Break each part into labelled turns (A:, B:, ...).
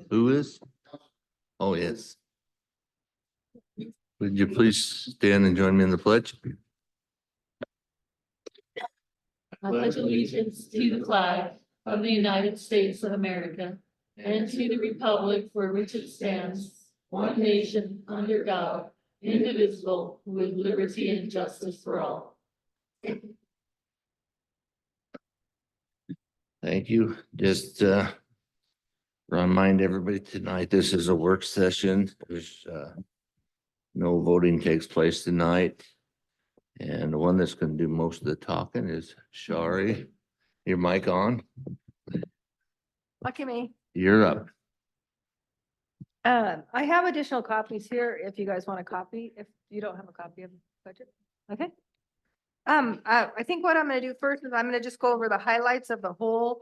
A: Who is? Oh, yes. Would you please stand and join me in the pledge?
B: I pledge allegiance to the flag of the United States of America and to the republic for which it stands, one nation under God, indivisible, with liberty and justice for all.
A: Thank you. Just remind everybody tonight, this is a work session. There's no voting takes place tonight. And the one that's going to do most of the talking is Shari. Your mic on?
C: Lucky me.
A: You're up.
C: I have additional copies here if you guys want a copy, if you don't have a copy of the budget. Okay. I think what I'm gonna do first is I'm gonna just go over the highlights of the whole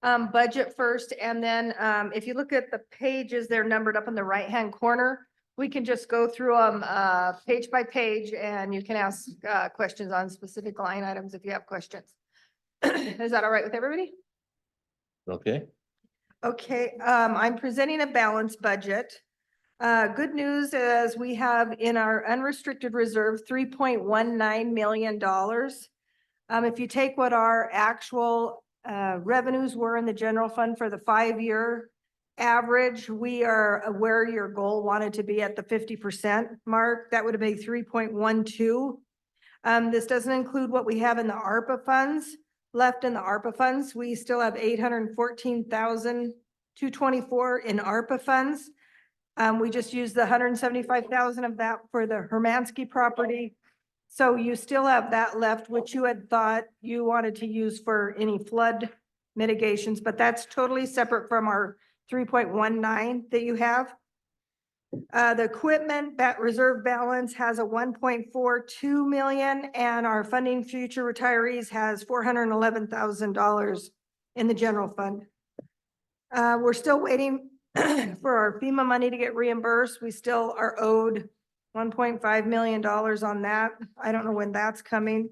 C: budget first, and then if you look at the pages, they're numbered up in the right-hand corner. We can just go through them page by page, and you can ask questions on specific line items if you have questions. Is that all right with everybody?
A: Okay.
C: Okay, I'm presenting a balanced budget. Good news is we have in our unrestricted reserve, $3.19 million. If you take what our actual revenues were in the general fund for the 5-year average, we are where your goal wanted to be at the 50% mark. That would have been 3.12. This doesn't include what we have in the ARPA funds. Left in the ARPA funds, we still have $814,224 in ARPA funds. We just used the $175,000 of that for the Hermansky property. So you still have that left, which you had thought you wanted to use for any flood mitigations, but that's totally separate from our 3.19 that you have. The equipment reserve balance has a 1.42 million, and our funding future retirees has $411,000 in the general fund. We're still waiting for our FEMA money to get reimbursed. We still are owed $1.5 million on that. I don't know when that's coming.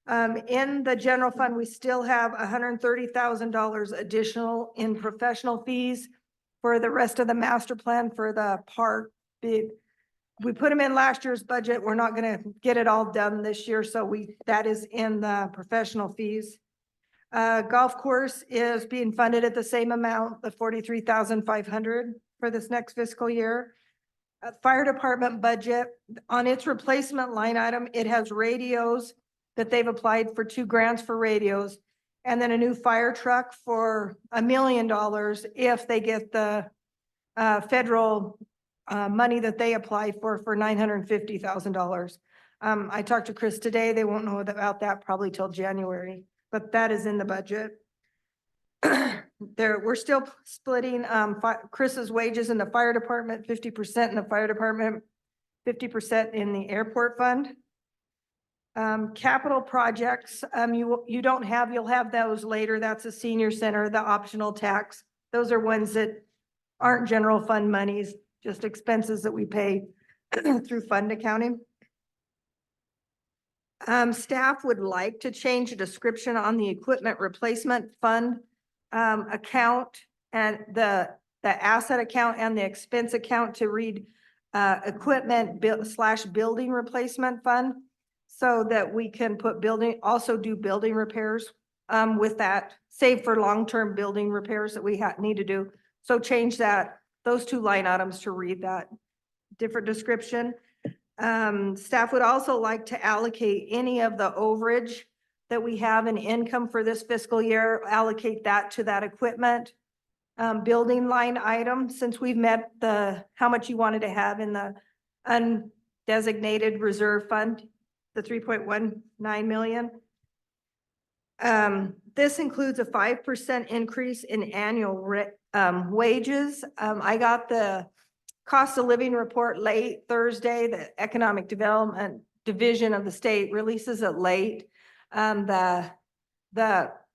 C: In the general fund, we still have $130,000 additional in professional fees for the rest of the master plan for the park. We put them in last year's budget. We're not going to get it all done this year. So that is in the professional fees. Golf course is being funded at the same amount, the $43,500 for this next fiscal year. Fire department budget on its replacement line item, it has radios that they've applied for 2 grants for radios. And then a new fire truck for $1 million if they get the federal money that they apply for $950,000. I talked to Chris today. They won't know about that probably till January, but that is in the budget. We're still splitting Chris's wages in the fire department, 50% in the fire department, 50% in the airport fund. Capital projects, you'll have those later. That's a senior center, the optional tax. Those are ones that aren't general fund monies, just expenses that we pay through fund accounting. Staff would like to change the description on the equipment replacement fund account and the asset account and the expense account to read equipment /building replacement fund, so that we can put also do building repairs with that, save for long-term building repairs that we need to do. So change those 2 line items to read that different description. Staff would also like to allocate any of the overage that we have in income for this fiscal year, allocate that to that equipment building line item, since we've met how much you wanted to have in the undesignated reserve fund, the 3.19 million. This includes a 5% increase in annual wages. I got the cost of living report late Thursday. The Economic Development Division of the state releases it late. The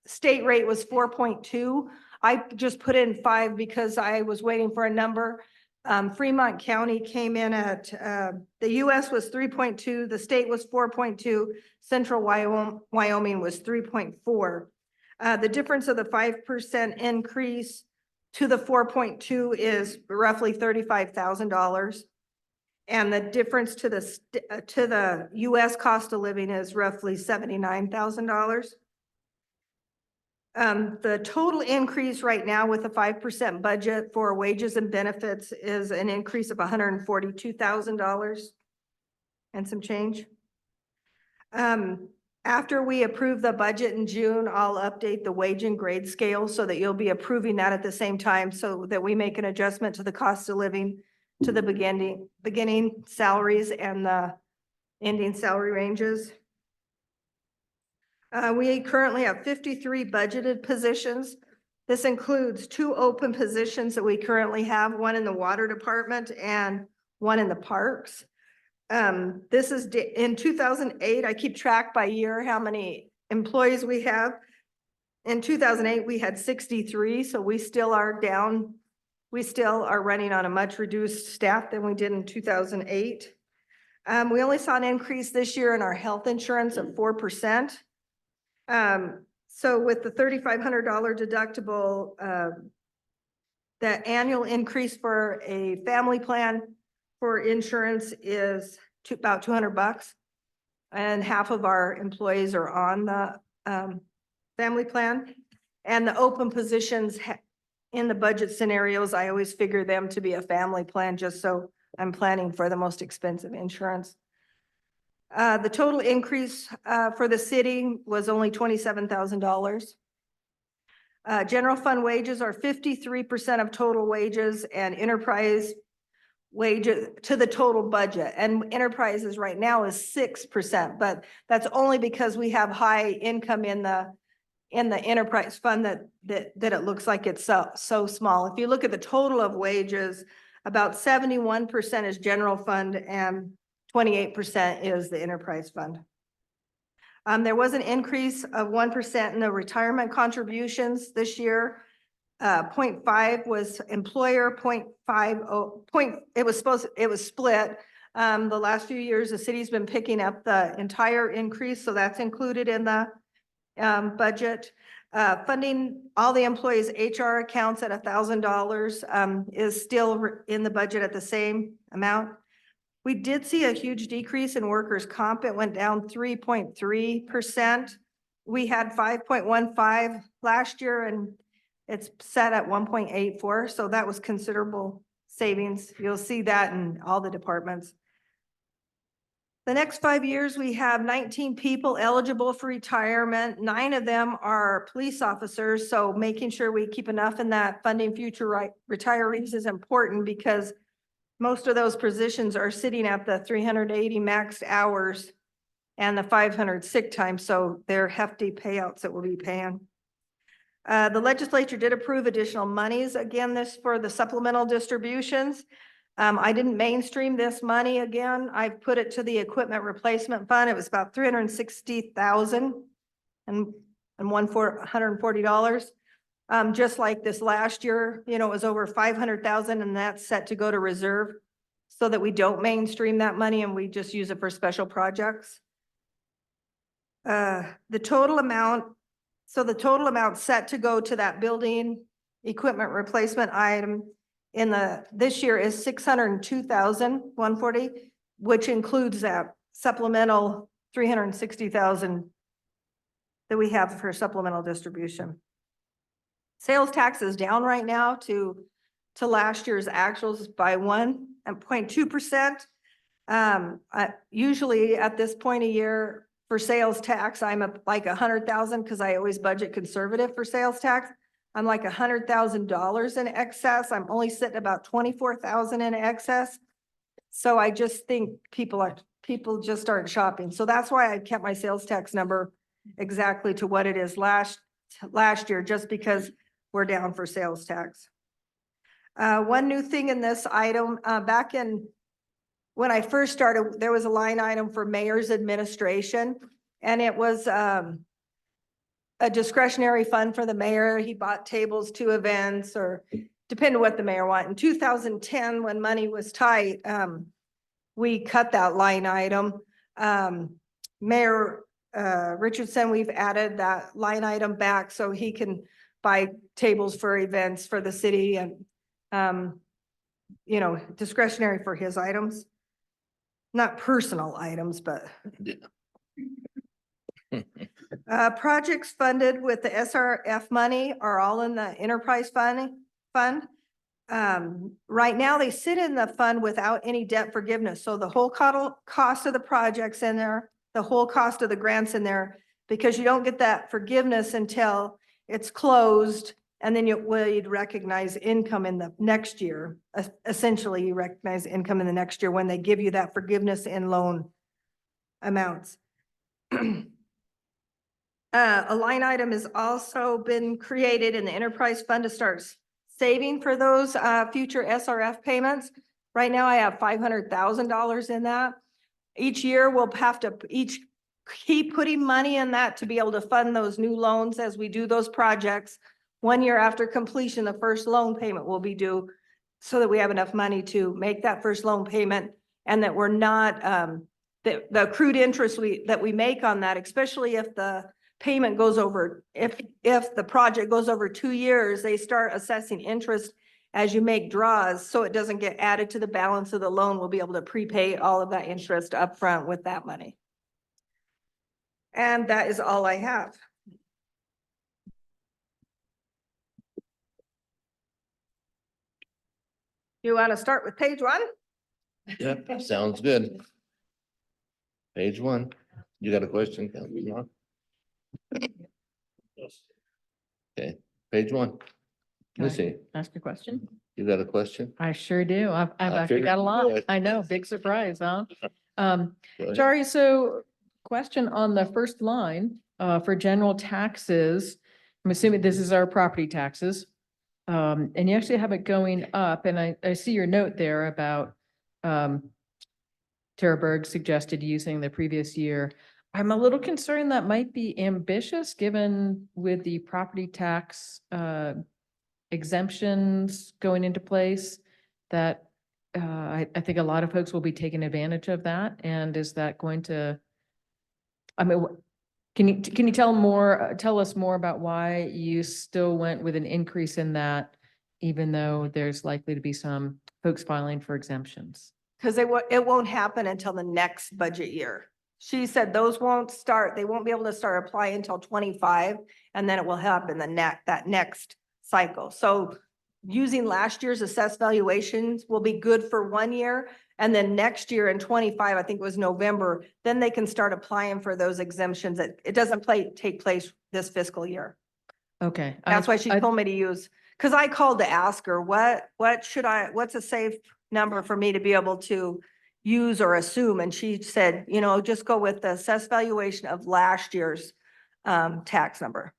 C: state rate was 4.2. I just put in 5 because I was waiting for a number. Fremont County came in at, the US was 3.2, the state was 4.2, Central Wyoming was 3.4. The difference of the 5% increase to the 4.2 is roughly $35,000. And the difference to the US cost of living is roughly $79,000. The total increase right now with the 5% budget for wages and benefits is an increase of $142,000 and some change. After we approve the budget in June, I'll update the wage and grade scale so that you'll be approving that at the same time so that we make an adjustment to the cost of living to the beginning salaries and the ending salary ranges. We currently have 53 budgeted positions. This includes 2 open positions that we currently have, one in the water department and one in the parks. This is in 2008, I keep track by year how many employees we have. In 2008, we had 63, so we still are down. We still are running on a much reduced staff than we did in 2008. We only saw an increase this year in our health insurance of 4%. So with the $3,500 deductible, the annual increase for a family plan for insurance is about $200, and half of our employees are on the family plan. And the open positions in the budget scenarios, I always figure them to be a family plan, just so I'm planning for the most expensive insurance. The total increase for the city was only $27,000. General fund wages are 53% of total wages, and enterprise wages to the total budget. And enterprises right now is 6%, but that's only because we have high income in the enterprise fund that it looks like it's so small. If you look at the total of wages, about 71% is general fund and 28% is the enterprise fund. There was an increase of 1% in the retirement contributions this year. 0.5 was employer, 0.50 it was split. The last few years, the city's been picking up the entire increase, so that's included in the budget. Funding all the employees' HR accounts at $1,000 is still in the budget at the same amount. We did see a huge decrease in workers' comp. It went down 3.3%. We had 5.15 last year, and it's set at 1.84, so that was considerable savings. You'll see that in all the departments. The next 5 years, we have 19 people eligible for retirement. 9 of them are police officers, so making sure we keep enough in that funding future retirees is important, because most of those positions are sitting at the 380 maxed hours and the 500 sick time, so they're hefty payouts that we'll be paying. The legislature did approve additional monies again this for the supplemental distributions. I didn't mainstream this money again. I put it to the equipment replacement fund. It was about $360,000 and $140. Just like this last year, it was over 500,000, and that's set to go to reserve so that we don't mainstream that money and we just use it for special projects. The total amount set to go to that building equipment replacement item this year is $602,140, which includes that supplemental $360,000 that we have for supplemental distribution. Sales tax is down right now to last year's actuals by 1.2%. Usually at this point of year for sales tax, I'm like 100,000 because I always budget conservative for sales tax. I'm like $100,000 in excess. I'm only sitting about 24,000 in excess. So I just think people just aren't shopping. So that's why I kept my sales tax number exactly to what it is last year, just because we're down for sales tax. One new thing in this item, back in when I first started, there was a line item for mayor's administration, and it was a discretionary fund for the mayor. He bought tables to events, or depending on what the mayor wanted. In 2010, when money was tight, we cut that line item. Mayor Richardson, we've added that line item back so he can buy tables for events for the city and, you know, discretionary for his items. Not personal items, but projects funded with the SRF money are all in the enterprise fund. Right now they sit in the fund without any debt forgiveness. So the whole cost of the projects in there, the whole cost of the grants in there, because you don't get that forgiveness until it's closed. And then you'd recognize income in the next year. Essentially, you recognize income in the next year when they give you that forgiveness in loan amounts. A line item has also been created in the enterprise fund to start saving for those future SRF payments. Right now I have $500,000 in that. Each year we'll have to keep putting money in that to be able to fund those new loans as we do those projects. 1 year after completion, the first loan payment will be due so that we have enough money to make that first loan payment and that we're not, the accrued interest that we make on that, especially if the payment goes over, if the project goes over 2 years, they start assessing interest as you make draws, so it doesn't get added to the balance of the loan. We'll be able to prepay all of that interest upfront with that money. And that is all I have. You want to start with page 1?
A: Yep, sounds good. Page 1. You got a question, Councilman? Okay, page 1. Missy,
D: Ask a question?
A: you got a question?
D: I sure do. I've
A: I
D: actually
A: figured
D: got a
A: you
D: lot.
A: would.
D: I know, big surprise, huh?
A: Go ahead.
D: Jari, so question on the first line, for general taxes. I'm assuming this is our property taxes. And you actually have it going up, and I see your note there about, Tara Berg suggested using the previous year. I'm a little concerned that might be ambitious, given with the property tax, exemptions going into place, that I think a lot of folks will be taking advantage of that. And is that going to, I mean, can you tell us more about why you still went with an increase in that, even though there's likely to be some folks filing for exemptions?
C: Because it won't happen until the next budget year. She said those won't start, they won't be able to start applying until 25, and then it will happen that next cycle. So using last year's assessed valuations will be good for 1 year, and then next year in 25, I think it was November, then they can start applying for those exemptions. It doesn't take place this fiscal year.
D: Okay.
C: That's why she told me to use, because I called to ask her, what's a safe number for me to be able to use or assume? And she said, you know, just go with the assessed valuation of last year's tax number.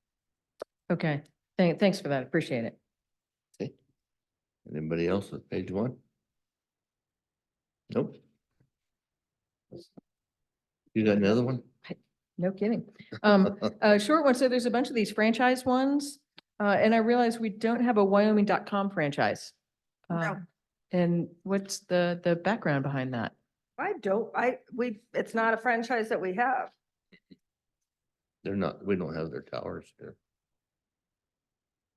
D: Okay, thanks for that. Appreciate it.
A: Okay. Anybody else with page 1? Nope. You got another one?
D: No kidding. A short one. So there's a bunch of these franchise ones. And I realize we don't have a Wyoming.com franchise.
C: No.
D: And what's the background behind that?
C: It's not a franchise that we have.
A: They're not, we don't have their towers here.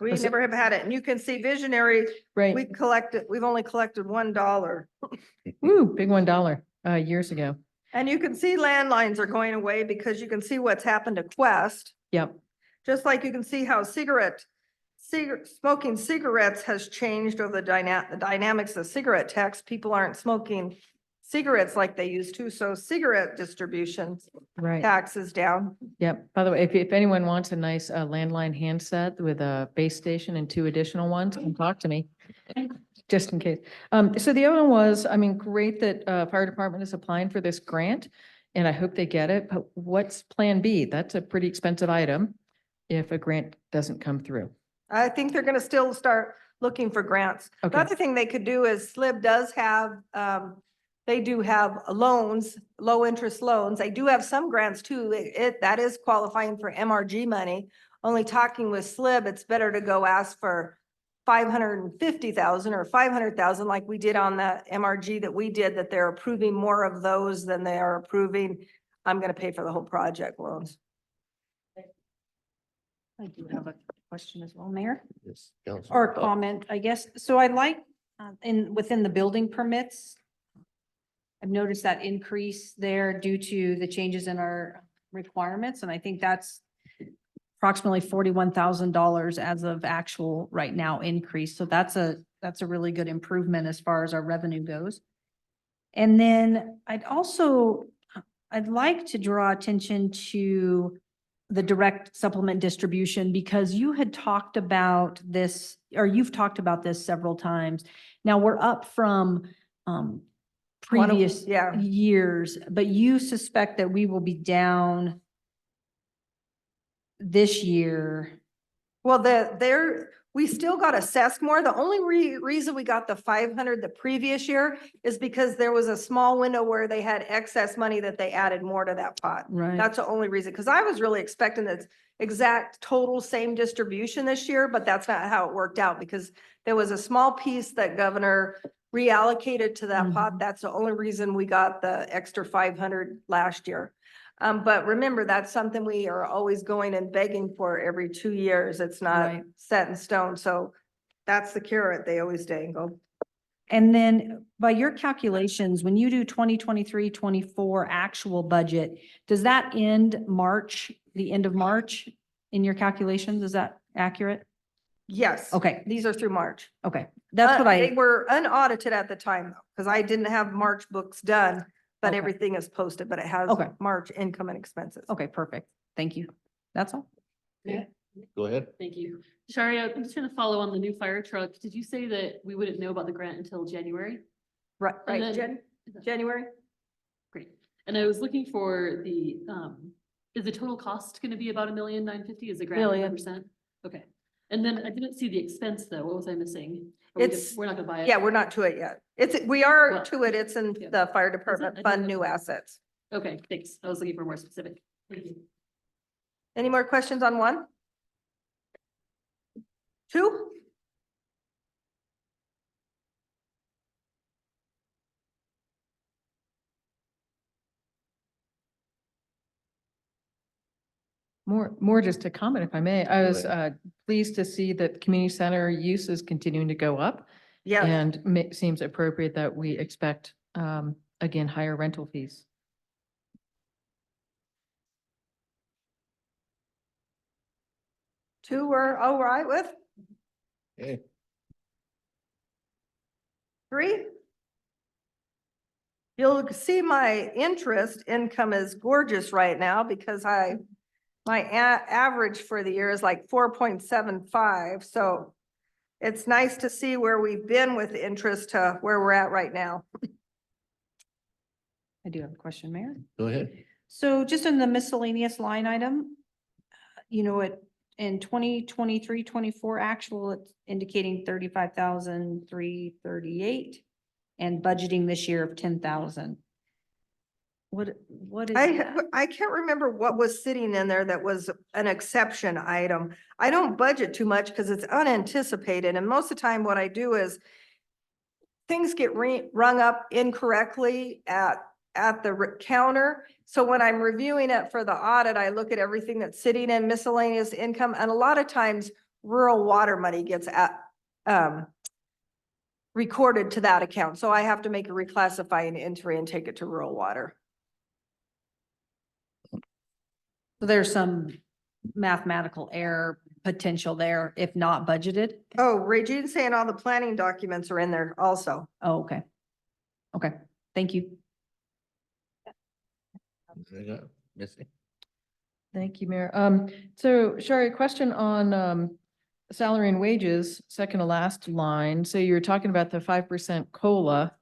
C: We
D: Was it-
C: never have had it. And you can see Visionary,
D: Right.
C: we've only collected $1.
D: Woo, big $1, years ago.
C: And you can see landlines are going away because you can see what's happened to Quest.
D: Yep.
C: Just like you can see how smoking cigarettes has changed over the dynamics of cigarette tax. People aren't smoking cigarettes like they used to, so cigarette distributions
D: Right.
C: tax is down.
D: Yep. By the way, if anyone wants a nice landline handset with a base station and 2 additional ones, come talk to me. Just in case. So the other one was, I mean, great that fire department is applying for this grant, and I hope they get it, but what's plan B? That's a pretty expensive item if a grant doesn't come through.
C: I think they're gonna still start looking for grants. The
D: Okay.
C: other thing they could do is SLIB does have, they do have loans, low interest loans. They do have some grants too. That is qualifying for MRG money. Only talking with SLIB, it's better to go ask for 550,000 or 500,000 like we did on the MRG that we did, that they're approving more of those than they are approving I'm gonna pay for the whole project loans.
E: I do have a question as well, Mayor,
A: Yes, Councilman
E: or
A: Paul.
E: comment, I guess. So I like, within the building permits, I've noticed that increase there due to the changes in our requirements, and I think that's approximately $41,000 as of actual right now increase. So that's a really good improvement as far as our revenue goes. And then I'd like to draw attention to the direct supplement distribution, because you had talked about this, or you've talked about this several times. Now we're up from previous
C: yeah.
E: years, but you suspect that we will be down this year.
C: Well, we still got assessed more. The only reason we got the 500 the previous year is because there was a small window where they had excess money that they added more to that pot.
E: Right.
C: That's the only reason, because I was really expecting this exact total same distribution this year, but that's not how it worked out, because there was a small piece that governor reallocated to that pot.
E: Mhm.
C: That's the only reason we got the extra 500 last year. But remember, that's something we are always going and begging for every 2 years. It's not
E: Right.
C: set in stone. So that's the carrot they always dangle.
E: And then by your calculations, when you do 2023-24 actual budget, does that end March, the end of March in your calculations? Is that accurate?
C: Yes.
E: Okay,
C: These are through March.
E: okay. That's what
C: They
E: I,
C: were unaudited at the time, though, because I didn't have March books done, but
E: Okay.
C: everything is posted, but it has
E: Okay.
C: March income and expenses.
E: okay, perfect. Thank you. That's all.
A: Go ahead.
B: Thank you. Shari, I'm just gonna follow on the new fire truck. Did you say that we wouldn't know about the grant until January?
C: Right,
B: And
C: right,
B: then-
C: January?
B: Great. And I was looking for is the total cost gonna be about $1,950,000? Is the grant
C: Million.
B: 100%? Okay. And then I didn't see the expense though. What was I missing? We're not gonna buy it?
C: Yeah, we're not to it yet. We are
B: Well,
C: to it. It's in
B: yeah.
C: the fire
B: I
C: department
B: didn't
C: fund
B: know
C: new
B: that.
C: assets.
B: Okay, thanks. I was looking for more specific. Thank you.
C: Any more questions on 1? 2?
D: More just to comment, if I may. I
A: Go
D: was pleased to see that community center use is continuing to go up.
C: Yes.
D: And seems appropriate that we expect, again, higher rental fees.
C: 2 we're all right with?
A: Okay.
C: 3? You'll see my interest income is gorgeous right now because my average for the year is like 4.75. So it's nice to see where we've been with interest to where we're at right now.
E: I do have a question, Mayor.
A: Go ahead.
E: So just in the miscellaneous line item, in 2023-24 actual, it's indicating 35,338 and budgeting this year of 10,000. What is that?
C: I can't remember what was sitting in there that was an exception item. I don't budget too much because it's unanticipated. And most of the time what I do is things get rung up incorrectly at the counter. So when I'm reviewing it for the audit, I look at everything that's sitting in miscellaneous income. And a lot of times rural water money gets recorded to that account. So I have to make a reclassifying entry and take it to rural water.
E: So there's some mathematical error potential there if not budgeted.
C: Oh, Regine's saying all the planning documents are in there also.
E: Oh, okay. Okay, thank you.
A: I got Missy.
D: Thank you, Mayor. So Shari, question on, salary and wages, second to last line. So you were talking about the 5% COLA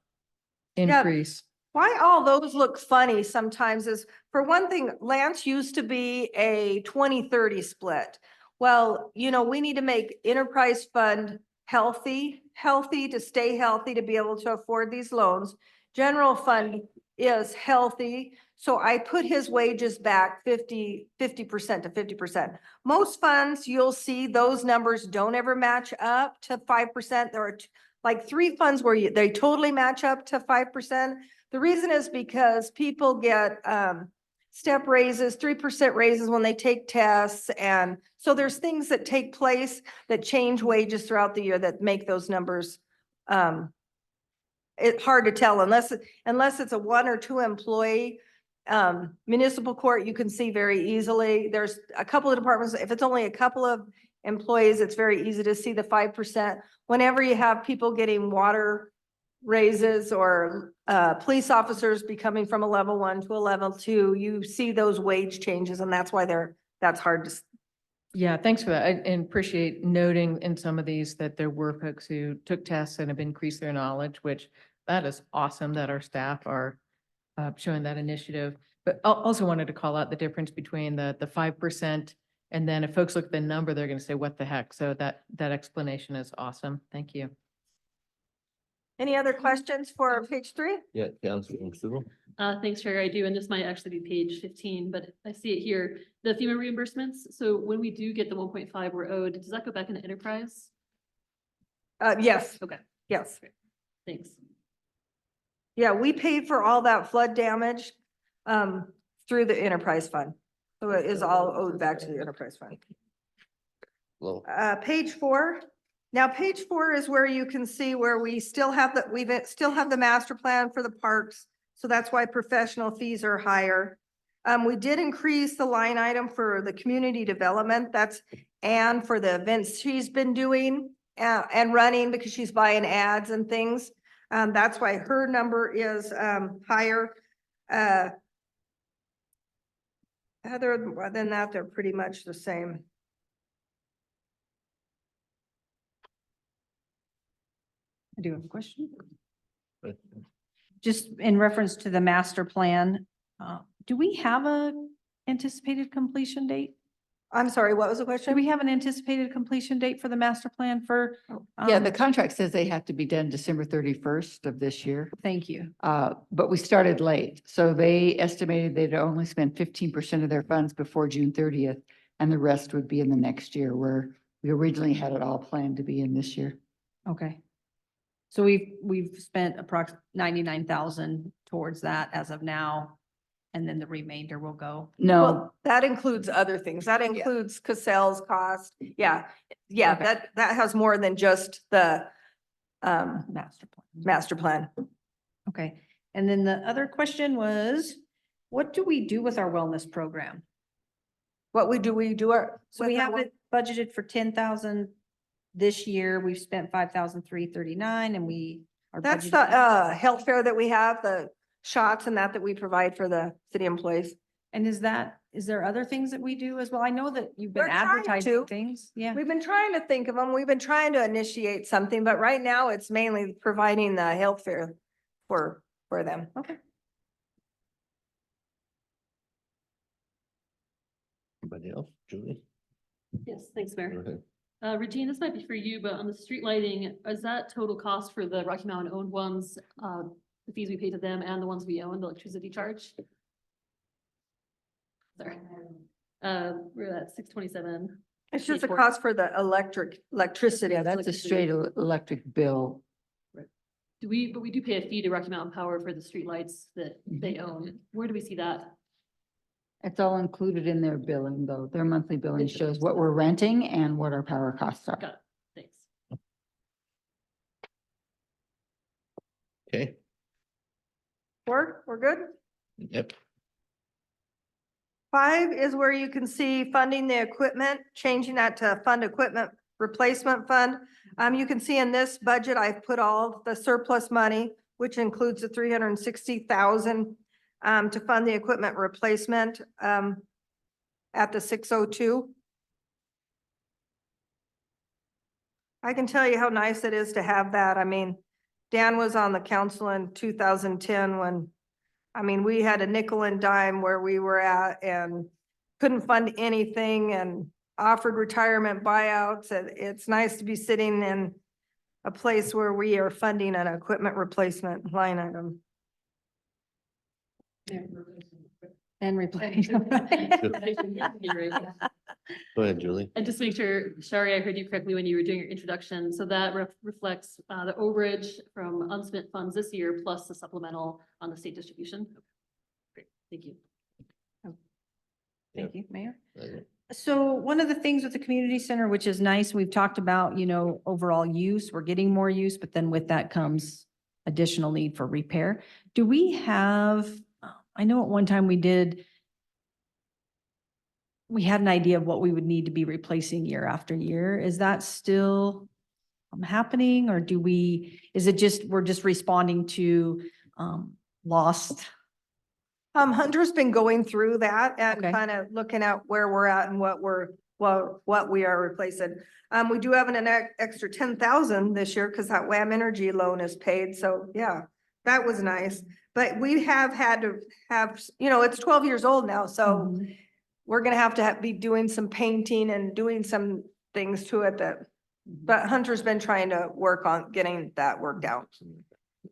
D: increase.
C: Why all those look funny sometimes is, for one thing, Lance used to be a 20-30 split. Well, we need to make enterprise fund healthy to stay healthy, to be able to afford these loans. General fund is healthy. So I put his wages back 50% to 50%. Most funds, you'll see those numbers don't ever match up to 5%. There are like 3 funds where they totally match up to 5%. The reason is because people get step raises, 3% raises when they take tests. And so there's things that take place that change wages throughout the year that make those numbers, it's hard to tell unless it's a 1 or 2 employee. Municipal court, you can see very easily. There's a couple of departments, if it's only a couple of employees, it's very easy to see the 5%. Whenever you have people getting water raises or police officers becoming from a level 1 to a level 2, you see those wage changes, and that's why that's hard to.
D: Yeah, thanks for that. And appreciate noting in some of these that there were folks who took tests and have increased their knowledge, which that is awesome that our staff are showing that initiative. But I also wanted to call out the difference between the 5%. And then if folks look at the number, they're going to say, what the heck? So that explanation is awesome. Thank you.
C: Any other questions for page 3?
A: Yeah, Councilman Sue.
B: Thanks, Chair. I do, and this might actually be page 15, but I see it here. The FEMA reimbursements. So when we do get the 1.5 we're owed, does that go back into enterprise?
C: Yes,
B: Okay,
C: yes.
B: thanks.
C: Yeah, we paid for all that flood damage through the enterprise fund. So it is all owed back to the enterprise fund.
A: Hello.
C: Page 4. Now, page 4 is where you can see where we still have the master plan for the parks. So that's why professional fees are higher. We did increase the line item for the community development. That's Anne for the events she's been doing and running because she's buying ads and things. That's why her number is higher. Other than that, they're pretty much the same.
E: I do have a question. Just in reference to the master plan, do we have a anticipated completion date?
C: I'm sorry, what was the
E: Do
C: question?
E: we have an anticipated completion date for the master plan for?
F: Yeah, the contract says they have to be done December 31st of this year,
E: Thank you.
F: but we started late. So they estimated they'd only spend 15% of their funds before June 30th, and the rest would be in the next year, where we originally had it all planned to be in this year.
E: Okay. So we've spent approximately 99,000 towards that as of now, and then the remainder will go.
F: No,
C: Well, that includes other things. That includes Cassell's cost. Yeah,
E: Okay.
C: that has more than just the
E: Master plan.
C: master plan.
E: Okay. And then the other question was, what do we do with our wellness program?
C: What we do our.
E: So we have it budgeted for 10,000 this year. We've spent 5,339 and we are.
C: That's
E: budgeted-
C: the health fair that we have, the shots and that we provide for the city employees.
E: And is there other things that we do as well? I know that you've been
C: We're trying
E: advertising
C: to.
E: things. Yeah.
C: We've been trying to think of them. We've been trying to initiate something, but right now it's mainly providing the health fair for them.
E: Okay.
A: Anybody else? Julie?
B: Yes, thanks, Mayor.
A: Go ahead.
B: Regine, this might be for you, but on the street lighting, is that total cost for the Rocky Mountain owned ones, the fees we pay to them and the ones we own, the electricity charge? Sorry. We're at 627.
C: It's just a
B: Page 4.
C: cost for the electricity.
F: yeah, that's a straight electric bill.
B: But we do pay a fee to Rocky Mountain Power for the streetlights that they own. Where do we see that?
F: It's all included in their billing, though. Their monthly billing
B: It
F: shows
B: shows.
F: what we're renting and what our power costs are.
B: Got it. Thanks.
A: Okay,
C: We're good?
A: yep.
C: 5 is where you can see funding the equipment, changing that to fund equipment replacement fund. You can see in this budget, I've put all the surplus money, which includes the 360,000 to fund the equipment replacement at the 602. I can tell you how nice it is to have that. I mean, Dan was on the council in 2010 when, I mean, we had a nickel and dime where we were at and couldn't fund anything and offered retirement buyouts. And it's nice to be sitting in a place where we are funding an equipment replacement line item.
E: And replace.
A: Go ahead, Julie.
B: And just make sure, Shari, I heard you correctly when you were doing your introduction. So that reflects the overage from unspent funds this year plus the supplemental on the state distribution. Great, thank you.
E: Thank you, Mayor.
A: Uh,
E: So one of the things with the community center, which is nice, we've talked about, overall use, we're getting more use, but then with that comes additional need for repair. Do we have, I know at one time we had an idea of what we would need to be replacing year after year. Is that still happening, or is it just, we're just responding to lost?
C: Hunter's been going through that and
E: Okay.
C: kind of looking at where we're at and what we are replacing. We do have an extra 10,000 this year because that WAM Energy loan is paid. So yeah, that was nice. But we have had to have, it's 12 years old now, so
E: Mhm.
C: we're gonna have to be doing some painting and doing some things to it but Hunter's been trying to work on getting that worked out.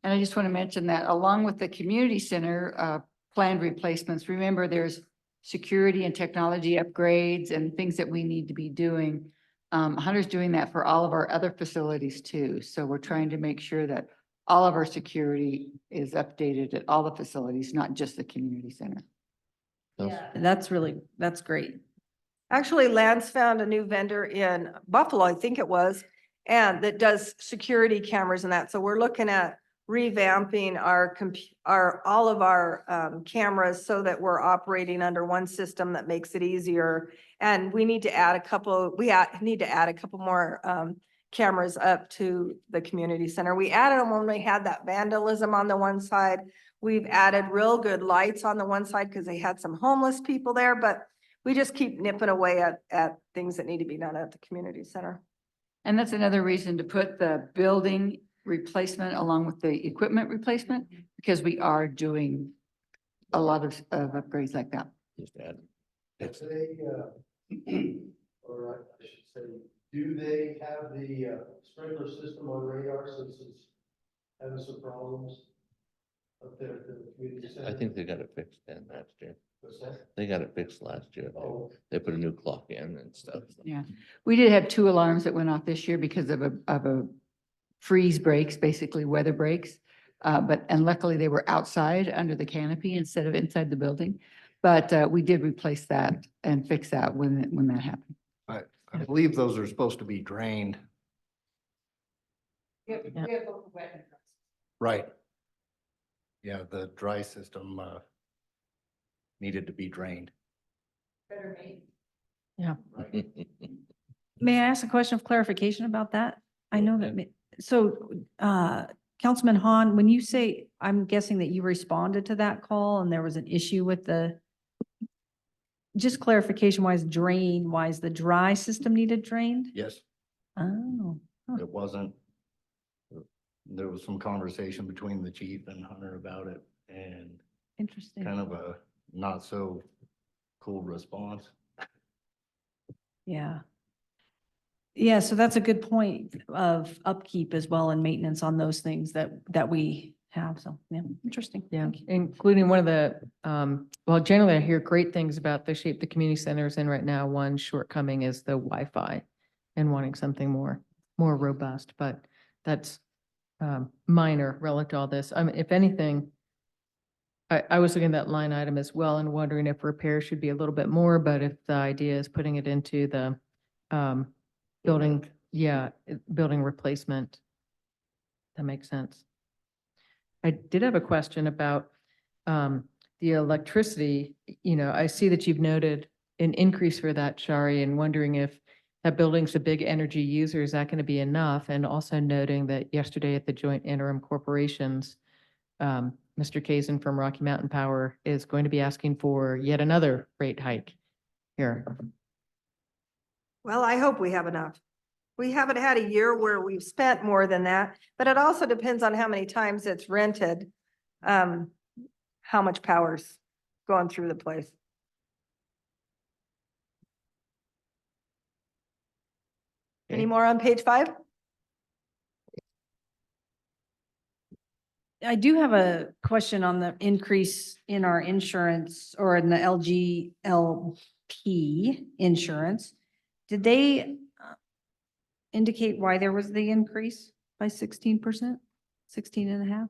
F: And I just want to mention that along with the community center, planned replacements, remember there's security and technology upgrades and things that we need to be doing. Hunter's doing that for all of our other facilities too. So we're trying to make sure that all of our security is updated at all the facilities, not just the community center.
E: Yeah, that's great.
C: Actually, Lance found a new vendor in Buffalo, I think it was, and that does security cameras and that. So we're looking at revamping all of our cameras so that we're operating under one system that makes it easier. And we need to add need to add a couple more cameras up to the community center. We added them when we had that vandalism on the one side. We've added real good lights on the one side because they had some homeless people there, but we just keep nipping away at things that need to be done at the community center.
F: And that's another reason to put the building replacement along with the equipment replacement, because we are doing a lot of upgrades like that.
A: Just add.
G: If they, or I should say, do they have the sprinkler system on radar since it's having some problems up there at the community center?
A: I think they got it fixed then last year.
G: What's that?
A: They got it fixed last year.
G: Oh.
A: They put a new clock in and stuff.
F: Yeah, we did have 2 alarms that went off this year because of a freeze breaks, basically weather breaks. And luckily they were outside under the canopy instead of inside the building. But we did replace that and fix that when that happened.
G: I believe those are supposed to be drained. Right. Yeah, the dry system needed to be drained.
D: Yeah.
E: May I ask a question of clarification about that? I know that, so, Councilman Hahn, when you say, I'm guessing that you responded to that call and there was an issue with just clarification wise, the dry system needed drained?
G: Yes,
E: Oh,
G: it wasn't. There was some conversation between the chief and Hunter about it and
E: interesting.
G: kind of a not so cool response.
E: Yeah. Yeah, so that's a good point of upkeep as well and maintenance on those things that we have. So, yeah, interesting.
D: Yeah,
E: Thank you.
D: including one of the, well, generally I hear great things about the shape the community centers in right now. One shortcoming is the Wi-Fi and wanting something more robust, but that's minor relative to all this. I mean, if anything, I was looking at that line item as well and wondering if repair should be a little bit more, but if the idea is putting it into the building replacement, that makes sense. I did have a question about the electricity. I see that you've noted an increase for that, Shari, and wondering if that building's a big energy user, is that going to be enough? And also noting that yesterday at the Joint Interim Corporations, Mr. Kazin from Rocky Mountain Power is going to be asking for yet another rate hike here.
C: Well, I hope we have enough. We haven't had a year where we've spent more than that, but it also depends on how many times it's rented. How much power's going through the place. Any more on page 5?
E: I do have a question on the increase in our insurance or in the LGLP insurance. Did they indicate why there was the increase by 16%, 16.5?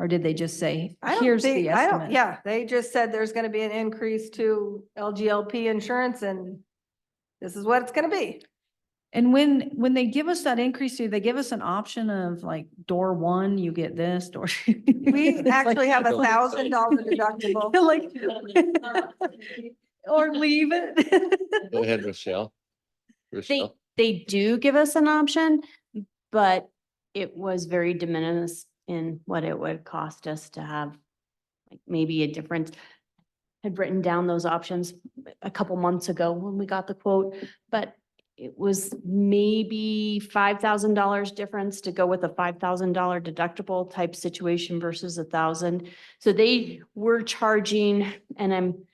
E: Or did they just say,
C: I don't
E: here's
C: think,
E: the
C: I don't,
E: estimate?
C: yeah, they just said there's gonna be an increase to LGLP insurance and this is what it's gonna be.
E: And when they give us that increase, do they give us an option of like door one, you get this, door?
C: We actually have $1,000 deductible.
E: Like, or leave it.
A: Go ahead, Rochelle.
H: They,
A: Rochelle.
H: they do give us an option, but it was very de minimis in what it would cost us to have like maybe a difference. Had written down those options a couple months ago when we got the quote, but it was maybe $5,000 difference to go with a $5,000 deductible type situation versus 1,000. So they were charging, and I'm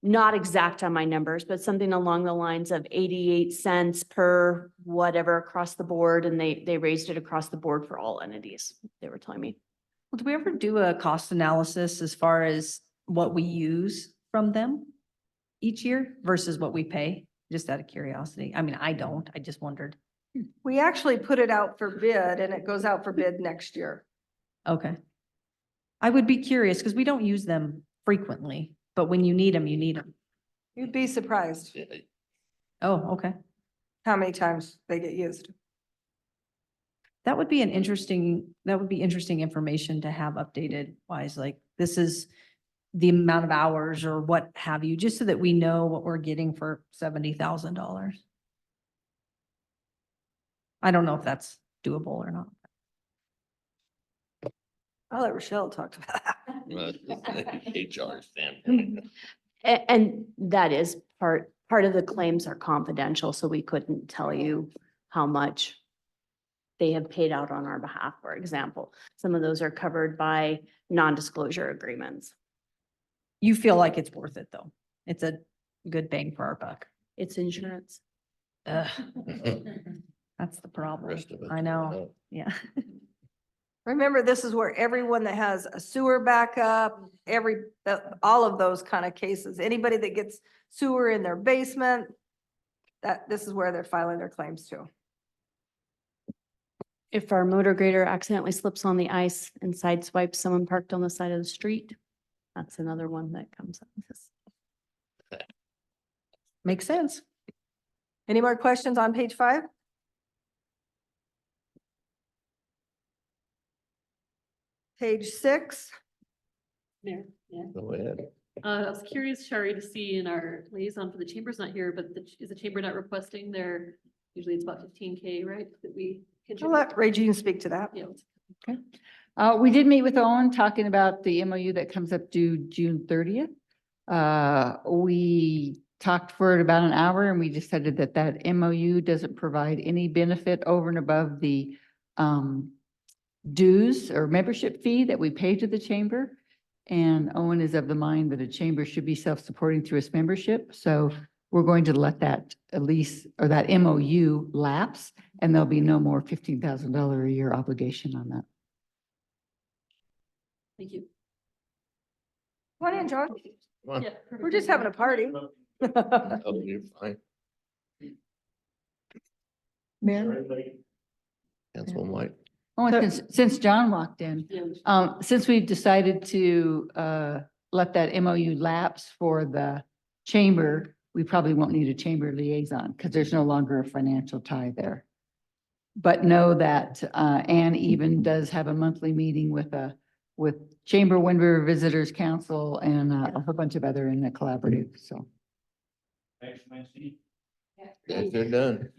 H: not exact on my numbers, but something along the lines of 88 cents per whatever across the board. And they raised it across the board for all entities, they were telling me.
E: Well, do we ever do a cost analysis as far as what we use from them each year versus what we pay? Just out of curiosity. I mean, I don't, I just wondered.
C: We actually put it out for bid and it goes out for bid next year.
E: Okay. I would be curious because we don't use them frequently, but when you need them, you need them.
C: You'd be surprised
E: Oh, okay.
C: how many times they get used.
E: That would be interesting information to have updated wise, like this is the amount of hours or what have you, just so that we know what we're getting for $70,000. I don't know if that's doable or not.
C: I'll let Rochelle talk about that.
A: HR standpoint.
H: And that is part of the claims are confidential, so we couldn't tell you how much they have paid out on our behalf, for example. Some of those are covered by non-disclosure agreements.
E: You feel like it's worth it, though. It's a good bang for our buck.
H: It's insurance.
E: Ugh, that's the problem.
A: Rest of it.
E: I know, yeah.
C: Remember, this is where everyone that has a sewer backup, all of those kind of cases, anybody that gets sewer in their basement, this is where they're filing their claims to.
H: If our motor grader accidentally slips on the ice and sideswipes someone parked on the side of the street, that's another one that comes up.
E: Makes sense.
C: Any more questions on page 5? Page 6,
B: Mayor, yeah.
A: Go ahead.
B: I was curious, Shari, to see in our liaison for the chamber's not here, but is the chamber not requesting usually it's about 15K, right? That we
C: I'll
B: contribute.
C: let Regine speak to that.
B: Yeah.
F: We did meet with Owen talking about the MOU that comes up due June 30th. We talked for about an hour and we decided that that MOU doesn't provide any benefit over and above the dues or membership fee that we pay to the chamber. And Owen is of the mind that a chamber should be self-supporting through its membership. So we're going to let that lease or that MOU lapse, and there'll be no more $15,000 a year obligation on that.
B: Thank you.
C: Come on in, John.
A: Come on.
B: Yeah.
C: We're just having a party.
A: Oh, you're fine.
E: Mayor?
A: Councilman White.
F: Oh, and since John walked in,
B: Yeah.
F: since we've decided to let that MOU lapse for the chamber, we probably won't need a chamber liaison because there's no longer a financial tie there. But know that Ann even does have a monthly meeting with Chamber Wind River Visitors Council and a whole bunch of other in the collaborative, so.
A: Guys are done.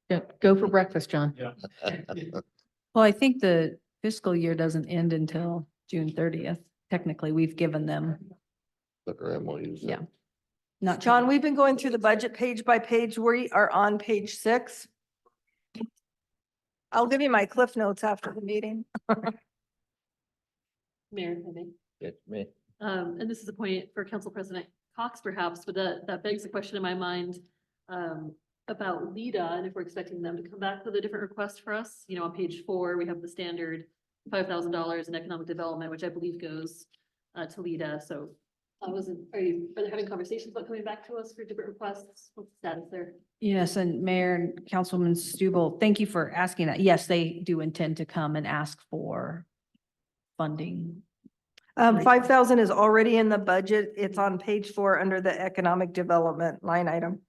D: Yeah, go for breakfast, John.
E: Well, I think the fiscal year doesn't end until June 30th. Technically, we've given them,
A: Look at MOUs.
E: Yeah. not.
C: John, we've been going through the budget page by page. We are on page 6. I'll give you my cliff notes after the meeting.
B: Mayor, I think.
A: It's me.
B: And this is a point for Council President Cox perhaps, but that begs the question in my mind about LIDA and if we're expecting them to come back with a different request for us. You know, on page 4, we have the standard $5,000 in economic development, which I believe goes to LIDA. So are they having conversations about coming back to us for different requests? What's the status there?
E: Yes, and Mayor and Councilman Stubble, thank you for asking that. Yes, they do intend to come and ask for funding.
C: 5,000 is already in the budget. It's on page 4 under the economic development line item.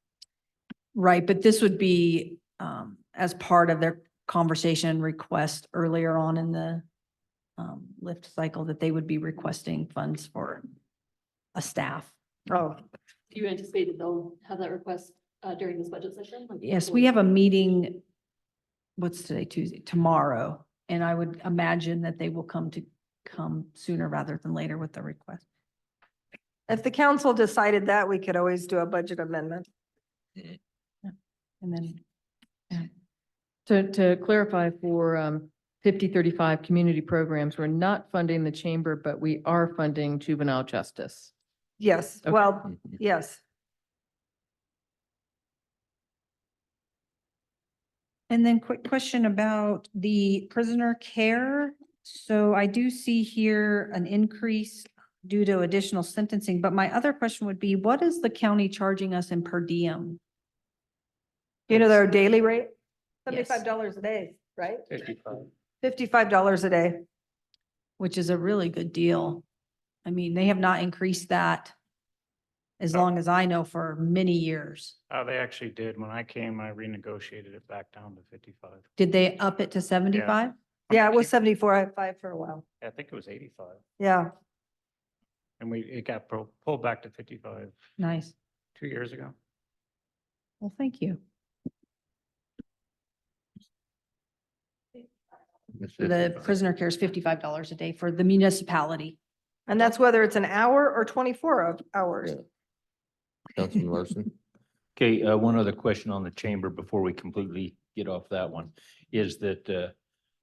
E: Right, but this would be as part of their conversation request earlier on in the lift cycle that they would be requesting funds for a staff.
C: Oh,
B: Do you anticipate that they'll have that request during this budget session? Like,
E: Yes, we have a meeting, what's today, Tuesday, tomorrow, and I would imagine that they will come sooner rather than later with the request.
C: if the council decided that, we could always do a budget amendment.
E: And then,
D: To clarify for 5035 community programs, we're not funding the chamber, but we are funding juvenile justice.
C: Yes,
D: Okay.
C: well, yes.
E: and then quick question about the prisoner care. So I do see here an increase due to additional sentencing, but my other question would be, what is the county charging us in per diem?
C: You know, their daily rate,
E: Yes.
C: $75 a day, right?
G: 55.
C: $55 a day.
E: Which is a really good deal. I mean, they have not increased that as long as I know for many years.
I: They actually did. When I came, I renegotiated it back down to 55.
E: Did they up it to 75?
C: Yeah, it was 74.5 for a while.
I: I think it was 85.
C: Yeah.
I: And it got pulled back to 55
E: Nice.
I: 2 years ago.
E: Well, thank you. The prisoner care is $55 a day for the municipality.
C: And that's whether it's an hour or 24 hours.
A: Yeah. Councilman Larson.
J: Okay, one other question on the chamber before we completely get off that one, is that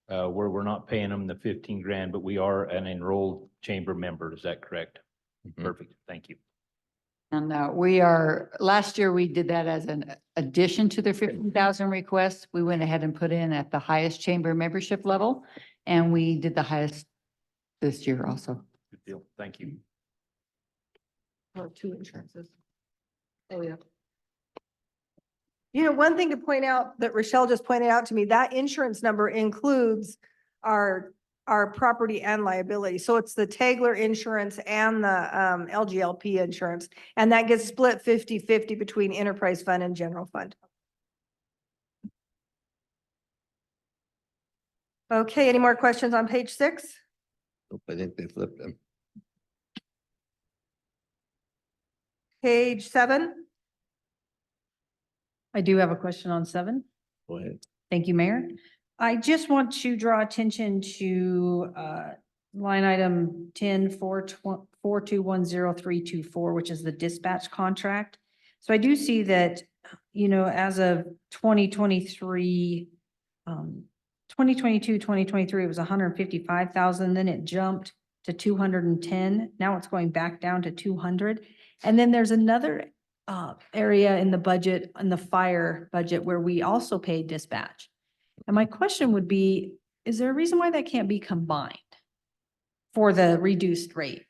J: we're not paying them the 15 grand, but we are an enrolled chamber member. Is that correct?
A: Mhm.
J: Perfect. Thank you.
F: And last year we did that as an addition to their 50,000 request. We went ahead and put in at the highest chamber membership level, and we did the highest this year also.
J: Good deal. Thank you.
B: Or 2 insurances. Oh, yeah.
C: You know, one thing to point out that Rochelle just pointed out to me, that insurance number includes our property and liability. So it's the Tagler insurance and the LGLP insurance. And that gets split 50-50 between enterprise fund and general fund. Okay, any more questions on page 6?
A: Nope, I think they flipped them.
C: Page 7?
E: I do have a question on 7.
A: Go ahead.
E: Thank you, Mayor. I just want to draw attention to line item 10-4210-324, which is the dispatch contract. So I do see that, you know, as of 2023, 2022, 2023, it was 155,000, then it jumped to 210. Now it's going back down to 200. And then there's another area in the budget, in the fire budget, where we also pay dispatch. And my question would be, is there a reason why that can't be combined for the reduced rate?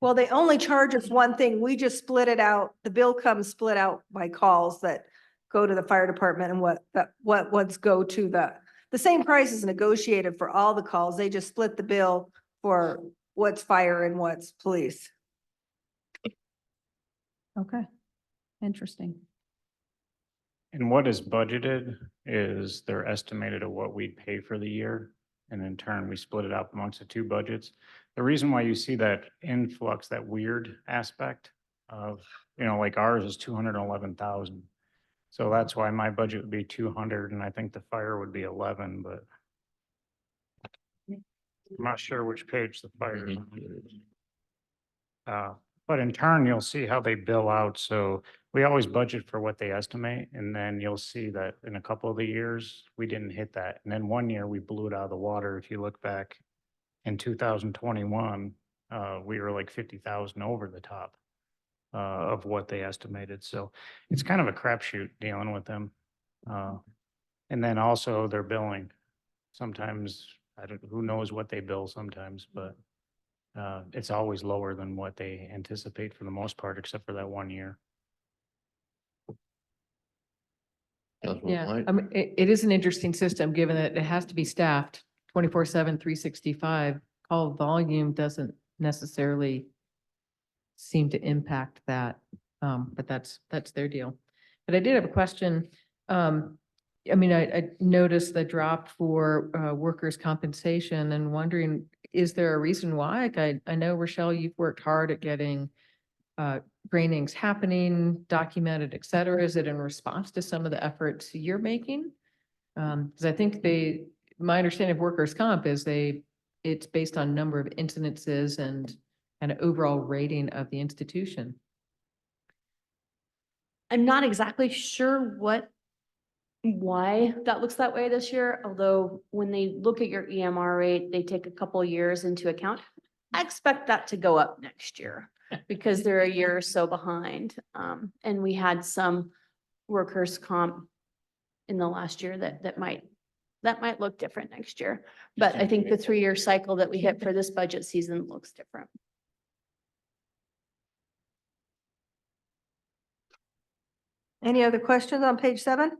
C: Well, they only charge us one thing. We just split it out. The bill comes split out by calls that go to the fire department and what ones go to the same price is negotiated for all the calls. They just split the bill for what's fire and what's police.
E: Okay, interesting.
I: And what is budgeted is they're estimated of what we'd pay for the year. And in turn, we split it up amongst the 2 budgets. The reason why you see that influx, that weird aspect of, you know, like ours is 211,000. So that's why my budget would be 200 and I think the fire would be 11, but I'm not sure which page the fire is on. But in turn, you'll see how they bill out. So we always budget for what they estimate. And then you'll see that in a couple of the years, we didn't hit that. And then one year we blew it out of the water. If you look back in 2021, we were like 50,000 over the top of what they estimated. So it's kind of a crapshoot dealing with them. And then also their billing. Sometimes, who knows what they bill sometimes, but it's always lower than what they anticipate for the most part, except for that 1 year.
A: Councilman
D: Yeah,
A: White?
D: I mean, it is an interesting system, given that it has to be staffed 24/7, 365. Call volume doesn't necessarily seem to impact that, but that's their deal. But I did have a question. I mean, I noticed the drop for workers' compensation and wondering, is there a reason why? Like, I know, Rochelle, you've worked hard at getting trainings happening, documented, et cetera. Is it in response to some of the efforts you're making? Because I think my understanding of workers' comp is it's based on number of incidences and an overall rating of the institution.
H: I'm not exactly sure why that looks that way this year, although when they look at your EMR rate, they take a couple years into account. I expect that to go up next year because they're a year or so behind. And we had some workers' comp in the last year that might look different next year. But I think the 3-year cycle that we hit for this budget season looks different.
C: Any other questions on page 7?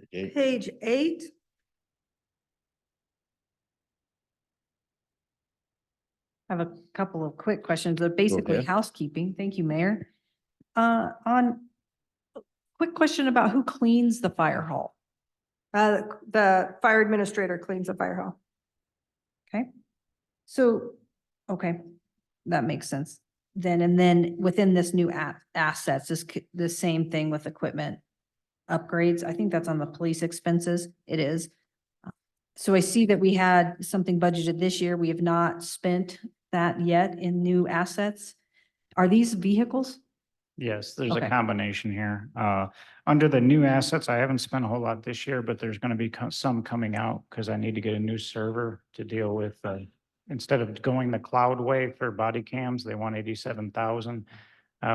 A: Okay.
C: Page 8.
E: I have a couple of quick questions. They're basically
A: ahead.
E: housekeeping. Thank you, Mayor. Quick question about who cleans the fire hall.
C: The fire administrator cleans the fire hall.
E: Okay. So, okay, that makes sense. And then within this new assets, the same thing with equipment upgrades. I think that's on the police expenses. It is. So I see that we had something budgeted this year. We have not spent that yet in new assets. Are these vehicles?
I: Yes, there's a
E: Okay.
I: combination here. Under the new assets, I haven't spent a whole lot this year, but there's gonna be some coming out because I need to get a new server to deal with, instead of going the cloud way for body cams, they want 87,000.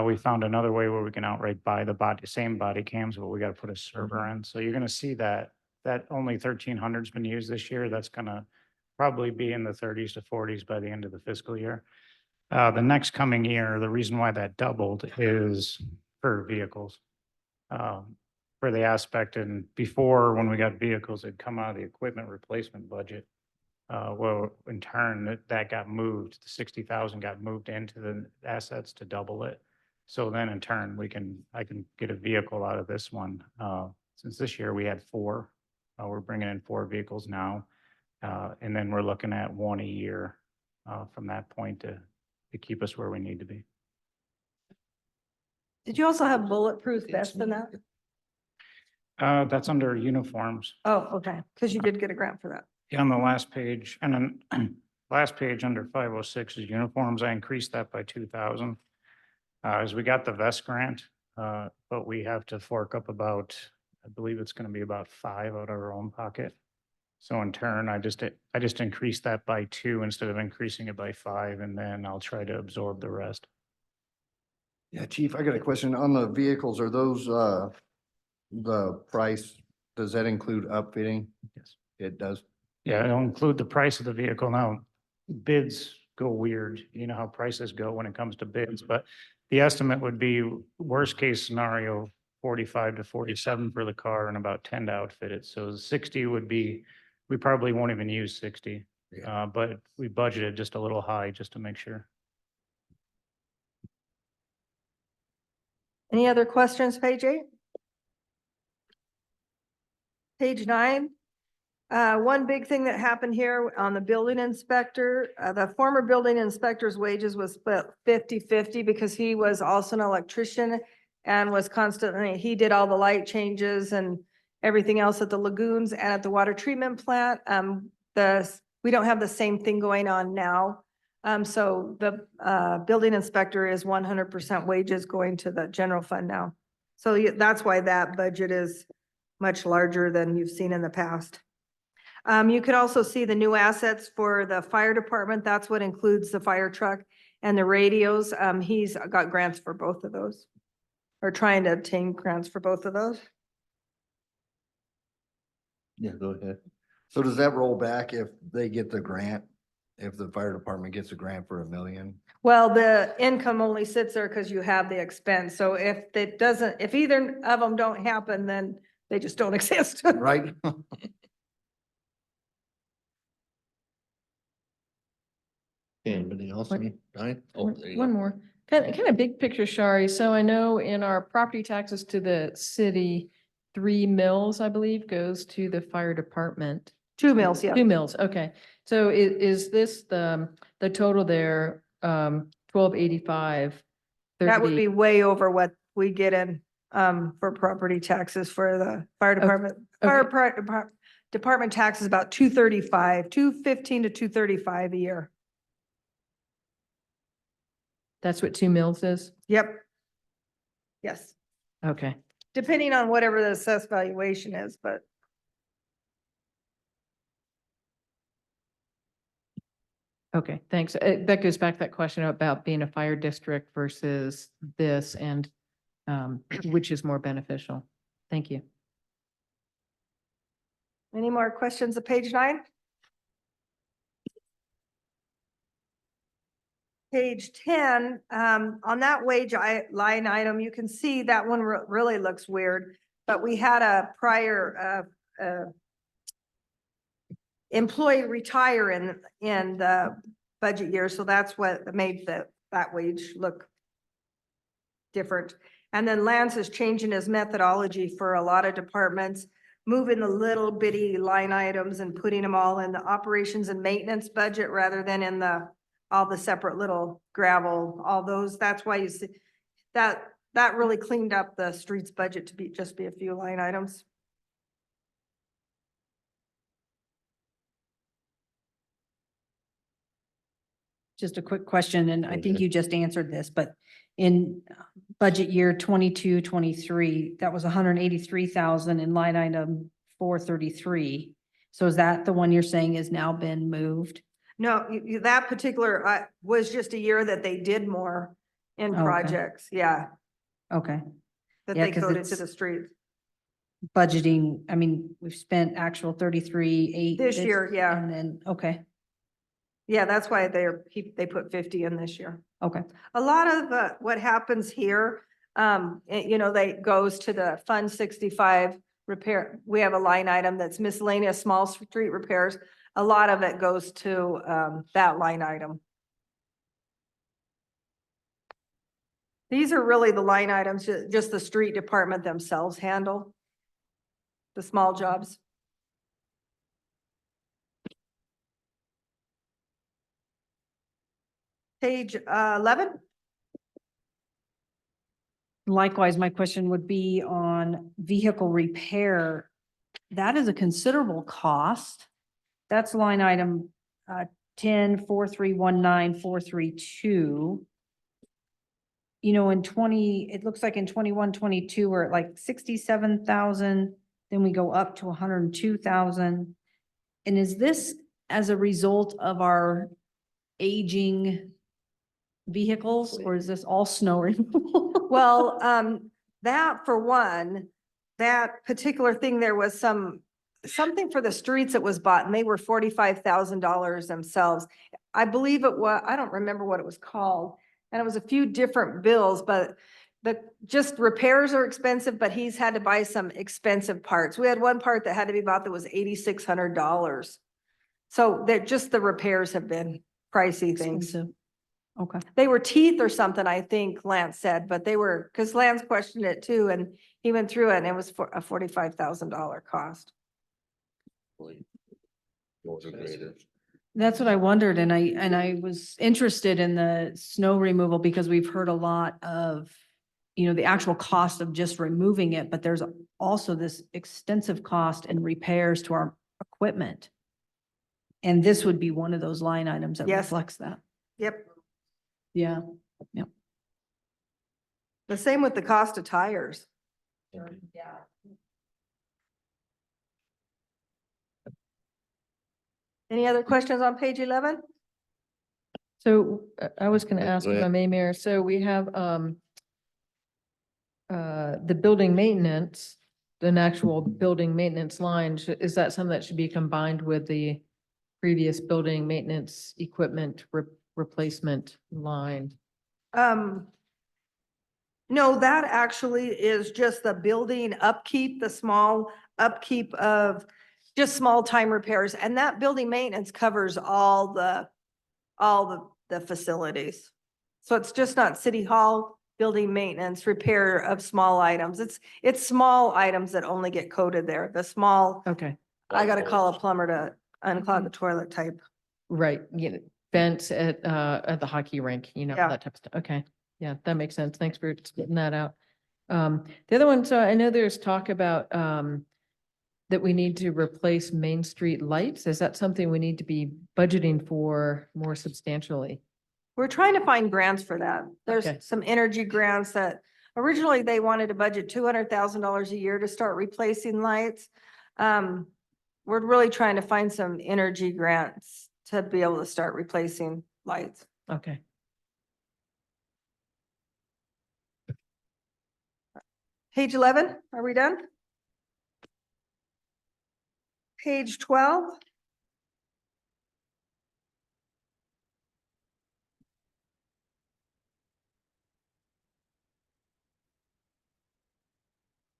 I: We found another way where we can outright buy same body cams, but we gotta put a server in. So you're gonna see that only 1,300's been used this year. That's gonna probably be in the 30s to 40s by the end of the fiscal year. The next coming year, the reason why that doubled is for vehicles. For the aspect, and before, when we got vehicles, it'd come out of the equipment replacement budget. Well, in turn, that got moved, the 60,000 got moved into the assets to double it. So then in turn, I can get a vehicle out of this one. Since this year we had 4, we're bringing in 4 vehicles now. And then we're looking at 1 a year, from that point to keep us where we need to be.
C: Did you also have bulletproof vests in that?
I: That's under uniforms.
C: Oh, okay, because you did get a grant for that.
I: Yeah, on the last page, and then last page under 506 is uniforms. I increased that by 2,000. As we got the vest grant, but we have to fork up about, I believe it's gonna be about 5 out of our own pocket. So in turn, I just increased that by 2 instead of increasing it by 5, and then I'll try to absorb the rest.
K: Yeah, Chief, I got a question on the vehicles. Are those, the price, does that include upfitting?
I: Yes.
K: It does.
I: Yeah, it'll include the price of the vehicle. Now, bids go weird. You know how prices go when it comes to bids, but the estimate would be worst case scenario, 45 to 47 for the car and about 10 to outfit it. So 60 would be, we probably won't even use 60. But we budgeted just a little high just to make sure.
C: Any other questions, page 8? Page 9. One big thing that happened here on the building inspector, the former building inspector's wages was split 50-50 because he was also an electrician and was constantly, he did all the light changes and everything else at the lagoons and at the water treatment plant. We don't have the same thing going on now. So the building inspector is 100% wages going to the general fund now. So that's why that budget is much larger than you've seen in the past. You could also see the new assets for the fire department. That's what includes the fire truck and the radios. He's got grants for both of those, or trying to obtain grants for both of those.
A: Yeah, go ahead.
K: So does that roll back if they get the grant? If the fire department gets a grant for $1 million?
C: Well, the income only sits there because you have the expense. So if it doesn't, if either of them don't happen, then they just don't exist.
K: Right?
A: Anybody else?
D: What-
A: Right? Oh, there you
D: One
A: go.
D: more, kind of big picture, Shari. So I know in our property taxes to the city, 3 mills, I believe, goes to the fire department.
C: 2 mills, yeah.
D: 2 mills, okay. So is this the total there, 1285?
C: That would be way over what we get in, for property taxes for the fire department. Fire
D: okay.
C: department tax is about 235, 215 to 235 a year.
D: That's what 2 mills is?
C: Yep. Yes,
D: Okay,
C: depending on whatever the assessed valuation is, but
D: okay, thanks. That goes back to that question about being a fire district versus this and which is more beneficial. Thank you.
C: any more questions of page 9? Page 10, on that line item, you can see that one really looks weird, but we had a prior, employee retire in the budget year, so that's what made that wage look different. And then Lance is changing his methodology for a lot of departments, moving the little bitty line items and putting them all in the operations and maintenance budget rather than in all the separate little gravel, all those. That's why you see that really cleaned up the streets budget to just be a few line items.
E: Just a quick question, and I think
A: Okay.
E: you just answered this, but in budget year 22-23, that was 183,000 in line item 433. So is that the one you're saying has now been moved?
C: No, that particular, was just a year that they did more in
E: Okay.
C: projects, yeah,
E: Okay,
C: that
E: Yeah,
C: they
E: 'cause
C: coded to
E: it's-
C: the streets.
E: budgeting, I mean, we've spent actual 33.8.
C: This year, yeah.
E: And then, okay,
C: Yeah, that's why they put 50 in this year.
E: okay,
C: A lot of what happens here, they goes to the Fund 65 repair. We have a line item that's miscellaneous small street repairs. A lot of it goes to that line item. These are really the line items just the street department themselves handle. The small jobs. Page 11.
E: likewise, my question would be on vehicle repair. That is a considerable cost. That's line item 10-4319-432. In 20, it looks like in 21-22, we're at like 67,000, then we go up to 102,000. And is this as a result of our aging vehicles, or is this all snow removal?
C: Well, that for one, that particular thing, there was something for the streets that was bought and they were $45,000 themselves. I believe it was, I don't remember what it was called. And it was a few different bills, but just repairs are expensive, but he's had to buy some expensive parts. We had one part that had to be bought that was $8,600. So that just the repairs have been pricey things.
E: Expensive. Okay,
C: They were teeth or something, I think Lance said, but they were, because Lance questioned it too, and he went through it and it was for a $45,000 cost.
E: that's what I wondered, and I was interested in the snow removal because we've heard a lot of, the actual cost of just removing it, but there's also this extensive cost in repairs to our equipment. And this would be one of those line items that
C: Yes.
E: reflects that.
C: Yep.
E: Yeah.
C: The same with the cost of tires. Any other questions on page 11?
D: So I was going to ask
A: Go
D: if I
A: ahead.
D: may, Mayor, so we have the building maintenance an actual building maintenance line. Is that something that should be combined with the previous building maintenance equipment replacement line?
C: No, that actually is just the building upkeep, the small upkeep of just small time repairs. And that building maintenance covers all the facilities. So it's just not city hall building maintenance, repair of small items. It's small items that only get coded there. The small,
D: Okay,
C: I gotta call a plumber to unclog the toilet type.
D: right, vents at the hockey rink,
C: Yeah.
D: that type of stuff. Okay, yeah, that makes sense. Thanks for splitting that out. The other one, so I know there's talk about, that we need to replace Main Street lights. Is that something we need to be budgeting for more substantially?
C: We're trying to find grants for that. There's
D: Okay.
C: some energy grants that originally they wanted to budget $200,000 a year to start replacing lights. We're really trying to find some energy grants to be able to start replacing lights.
D: Okay.
C: Page 11, are we done? Page 12.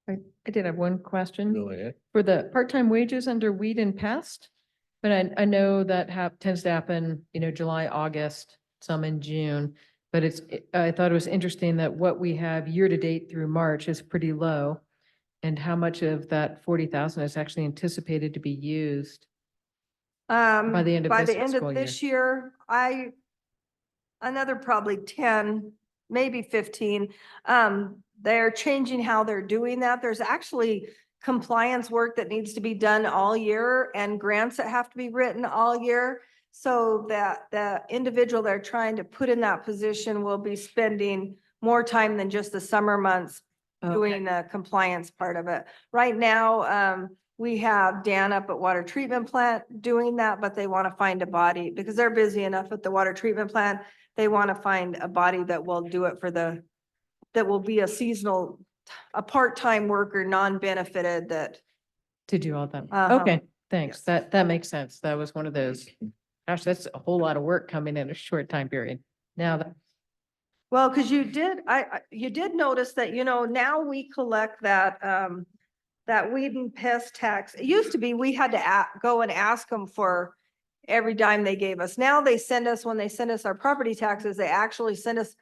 D: I did have one question.
A: Go ahead.
D: For the part-time wages under weed and pest, but I know that tends to happen, July, August, some in June. But I thought it was interesting that what we have year-to-date through March is pretty low. And how much of that 40,000 is actually anticipated to be used? By the end of
C: By
D: this
C: the end
D: fiscal
C: of this year, another probably 10, maybe 15. They're changing how they're doing that. There's actually compliance work that needs to be done all year and grants that have to be written all year. So that the individual they're trying to put in that position will be spending more time than just the summer months doing the compliance part of it. Right now, we have Dan up at water treatment plant doing that, but they want to find a body because they're busy enough at the water treatment plant. They want to find a body that will do it that will be a seasonal, a part-time worker, non-benefited that.
D: To do all that.
C: Uh-huh.
D: Okay, thanks.
C: Yes.
D: That makes sense. That was one of those, gosh, that's a whole lot of work coming in a short time period. Now that,
C: Well, because you did notice that, now we collect that, that weed and pest tax. It used to be we had to go and ask them for every dime they gave us. Now when they send us our property taxes, they actually send us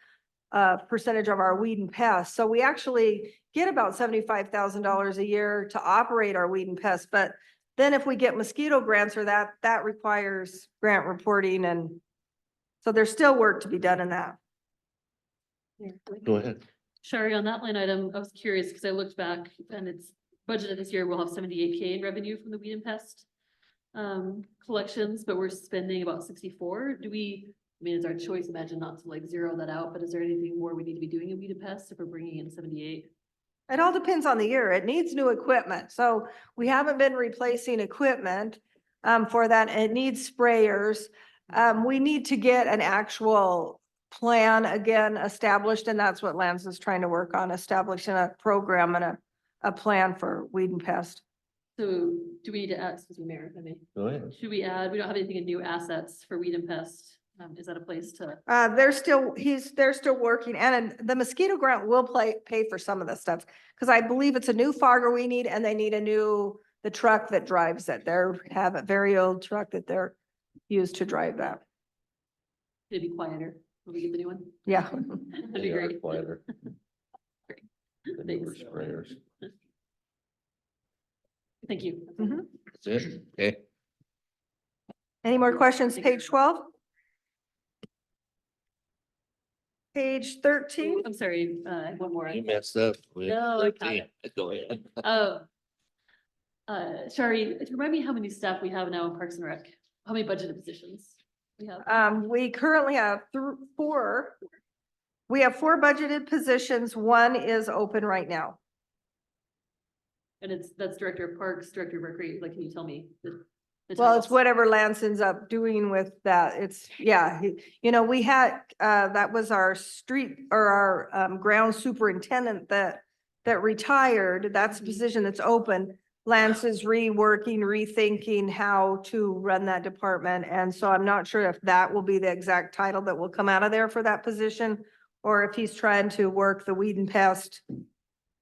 C: a percentage of our weed and pest. So we actually get about $75,000 a year to operate our weed and pest. But then if we get mosquito grants or that requires grant reporting. And so there's still work to be done in that.
A: Go ahead.
B: Shari, on that line item, I was curious because I looked back and it's budgeted this year, we'll have 78K in revenue from the weed and pest collections, but we're spending about 64. It's our choice, imagine not to zero that out, but is there anything more we need to be doing in weed and pest if we're bringing in 78?
C: It all depends on the year. It needs new equipment. So we haven't been replacing equipment for that. It needs sprayers. We need to get an actual plan again established, and that's what Lance is trying to work on, establishing a program and a plan for weed and pest.
B: So do we need to add, excuse me, Mayor, if I may,
A: Go ahead.
B: should we add, we don't have anything in new assets for weed and pest. Is that a place to?
C: They're still working, and the mosquito grant will pay for some of the stuff. Because I believe it's a new fogger we need, and they need the truck that drives it. Have a very old truck that they're used to drive that.
B: Could it be quieter when we get the new one?
C: Yeah.
B: That'd be
A: They are
B: great.
A: quieter.
B: Great.
A: The newer
B: Thanks.
A: sprayers.
B: Thank you.
C: Mhm.
A: That's it. Okay.
C: Any more questions? Page 12? Page 13?
B: I'm sorry, one more.
A: You messed up. with
B: No, I got
A: 13. Go ahead.
B: Shari, remind me how many staff we have now in Parks and Rec? How many budgeted positions we have?
C: We currently have 4. We have 4 budgeted positions. 1 is open right now.
B: And that's Director of Parks, Director of Recreation, can you tell me? the
C: Well, it's
B: titles?
C: whatever Lance ends up doing with that. We had, that was our street or our ground superintendent that that retired, that's the position that's open. Lance is reworking, rethinking how to run that department. And so I'm not sure if that will be the exact title that will come out of there for that position, or if he's trying to work the weed and pest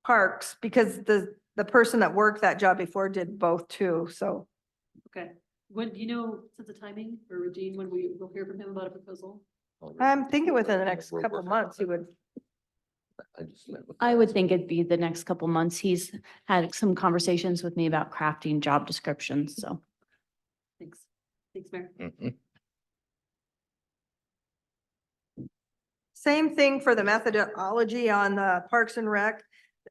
C: parks, because the person that worked that job before did both too, so.
B: Okay. When, do you know, sense of timing or Regine, when we will hear from him about a proposal?
C: I'm thinking within the next couple of months, he would.
H: I would think it'd be the next couple months. He's had some conversations with me about crafting job descriptions, so.
B: Thanks. Thanks, Mayor.
A: Mhm.
C: Same thing for the methodology on the Parks and Rec.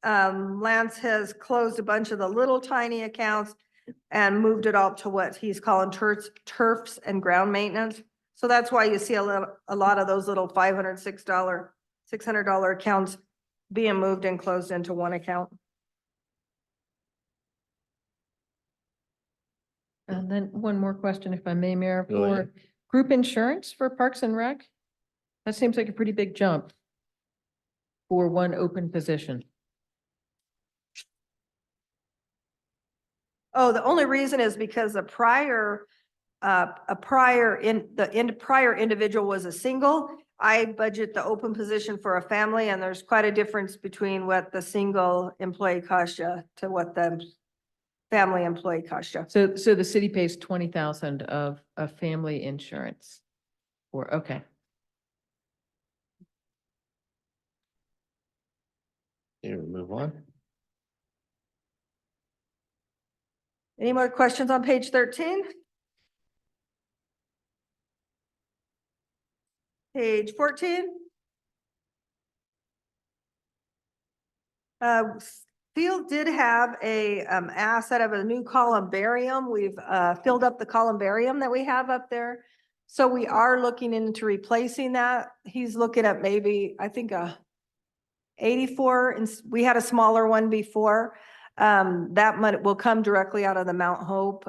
C: Lance has closed a bunch of the little tiny accounts and moved it all to what he's calling turfs and ground maintenance. So that's why you see a lot of those little $500, $600 accounts being moved and closed into one account.
D: And then one more question, if I may, Mayor,
A: Go ahead.
D: for group insurance for Parks and Rec? That seems like a pretty big jump for one open position.
C: Oh, the only reason is because the prior individual was a single. I budget the open position for a family, and there's quite a difference between what the single employee costs you to what the family employee costs you.
D: So the city pays 20,000 of family insurance. Or, okay.
A: Here, we move on.
C: Any more questions on page 13? Page 14? Field did have a asset of a new columbarium. We've filled up the columbarium that we have up there. So we are looking into replacing that. He's looking at maybe, I think, 84, and we had a smaller one before. That money will come directly out of the Mount Hope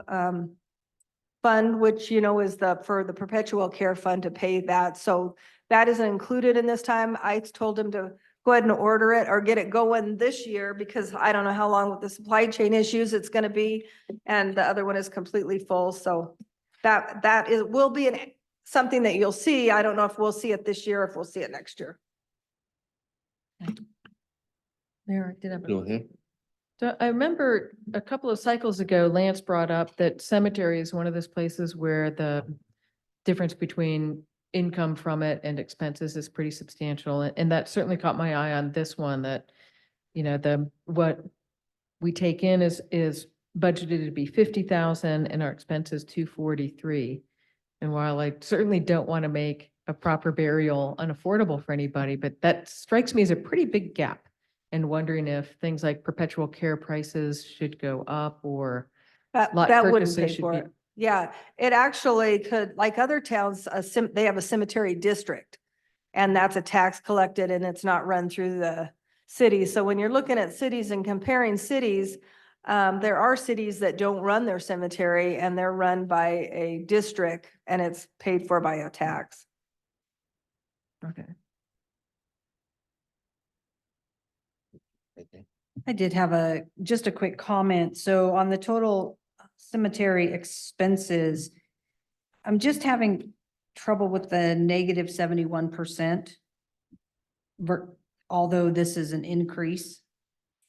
C: fund, which, you know, is for the perpetual care fund to pay that. So that isn't included in this time. I told him to go ahead and order it or get it going this year, because I don't know how long with the supply chain issues it's gonna be. And the other one is completely full. So will be something that you'll see. I don't know if we'll see it this year, or if we'll see it next year.
D: Mayor, did I?
A: Go ahead.
D: So I remember a couple of cycles ago, Lance brought up that cemetery is one of those places where the difference between income from it and expenses is pretty substantial. And that certainly caught my eye on this one, that, you know, what we take in is budgeted to be 50,000 and our expenses 243. And while I certainly don't want to make a proper burial unaffordable for anybody, but that strikes me as a pretty big gap. And wondering if things like perpetual care prices should go up, or lot
C: That wouldn't
D: purchases
C: pay
D: should
C: for
D: be-
C: it. Yeah, it actually could, like other towns, they have a cemetery district. And that's a tax collected, and it's not run through the city. So when you're looking at cities and comparing cities, there are cities that don't run their cemetery, and they're run by a district, and it's paid for by a tax.
D: Okay.
A: Okay.
E: I did have just a quick comment. So on the total cemetery expenses, I'm just having trouble with the negative 71%. Although this is an increase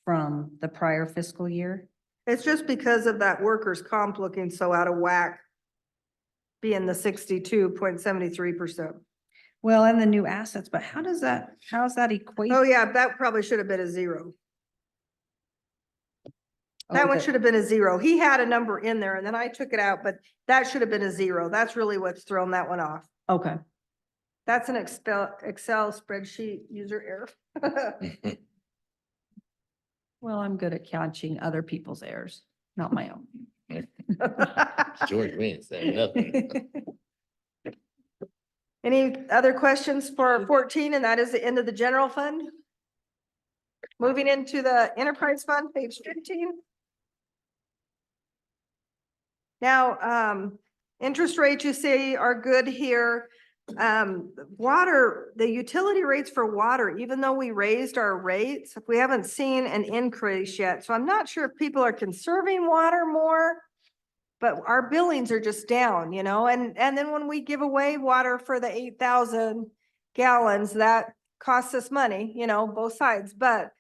E: from the prior fiscal year.
C: It's just because of that workers' comp looking so out of whack, being the 62.73%.
E: Well, and the new assets, but how's that equate?
C: Oh, yeah, that probably should have been a zero. That
E: Oh,
C: one
E: the-
C: should have been a zero. He had a number in there, and then I took it out, but that should have been a zero. That's really what's thrown that one off.
E: Okay.
C: That's an Excel spreadsheet user error.
E: Well, I'm good at catching other people's errors, not my own.
A: George, we ain't saying nothing.
C: Any other questions for 14? And that is the end of the general fund. Moving into the enterprise fund, page 15. Now, interest rates you see are good here. Water, the utility rates for water, even though we raised our rates, we haven't seen an increase yet. So I'm not sure if people are conserving water more. But our billings are just down, you know, and then when we give away water for the 8,000 gallons, that costs us money, you know, both sides, but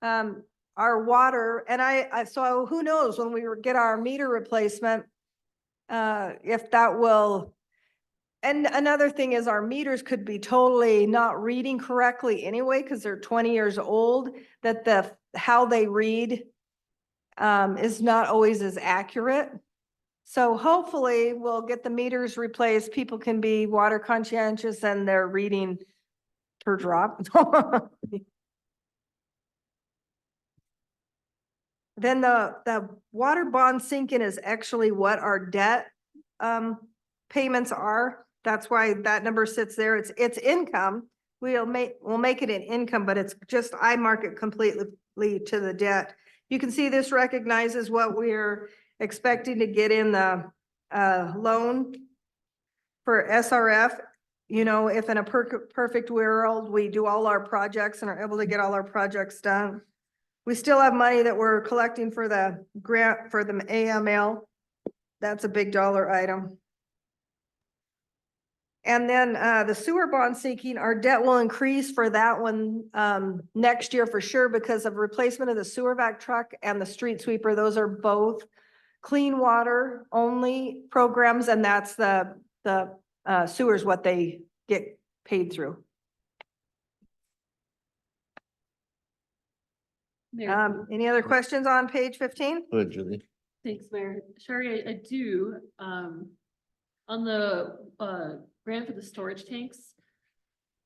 C: our water, and so who knows when we get our meter replacement, if that will. And another thing is our meters could be totally not reading correctly anyway, because they're 20 years old, that how they read is not always as accurate. So hopefully we'll get the meters replaced. People can be water conscientious and they're reading per drop. Then the water bond sinking is actually what our debt payments are. That's why that number sits there. It's income. We'll make it an income, but it's just, I mark it completely to the debt. You can see this recognizes what we're expecting to get in the loan for SRF. You know, if in a perfect world, we do all our projects and are able to get all our projects done. We still have money that we're collecting for the grant for the AML. That's a big dollar item. And then the sewer bond sinking, our debt will increase for that one next year for sure because of replacement of the sewer vac truck and the street sweeper. Those are both clean water only programs, and that's the sewers what they get paid through.
B: Mayor,
C: Any other questions on page 15?
A: Good, Julie.
B: thanks, Mayor. Sherry, I do, on the, grant for the storage tanks.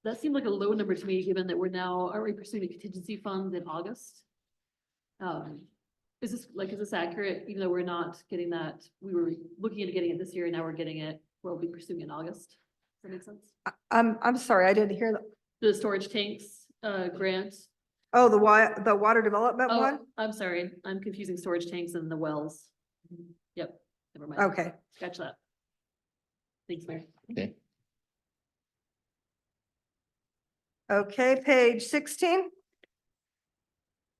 B: That seemed like a low number to me, given that are we pursuing a contingency fund in August? Is this accurate, even though we're not getting that, we were looking at getting it this year and now we're getting it, we'll be pursuing in August? Does that make sense?
C: I'm sorry, I didn't hear that.
B: The storage tanks, grant.
C: Oh, the water development
B: Oh,
C: one?
B: I'm sorry, I'm confusing storage tanks and the wells. Yep, never mind.
C: Okay.
B: Scratch that. Thanks, Mayor.
A: Okay.
C: Okay, page 16.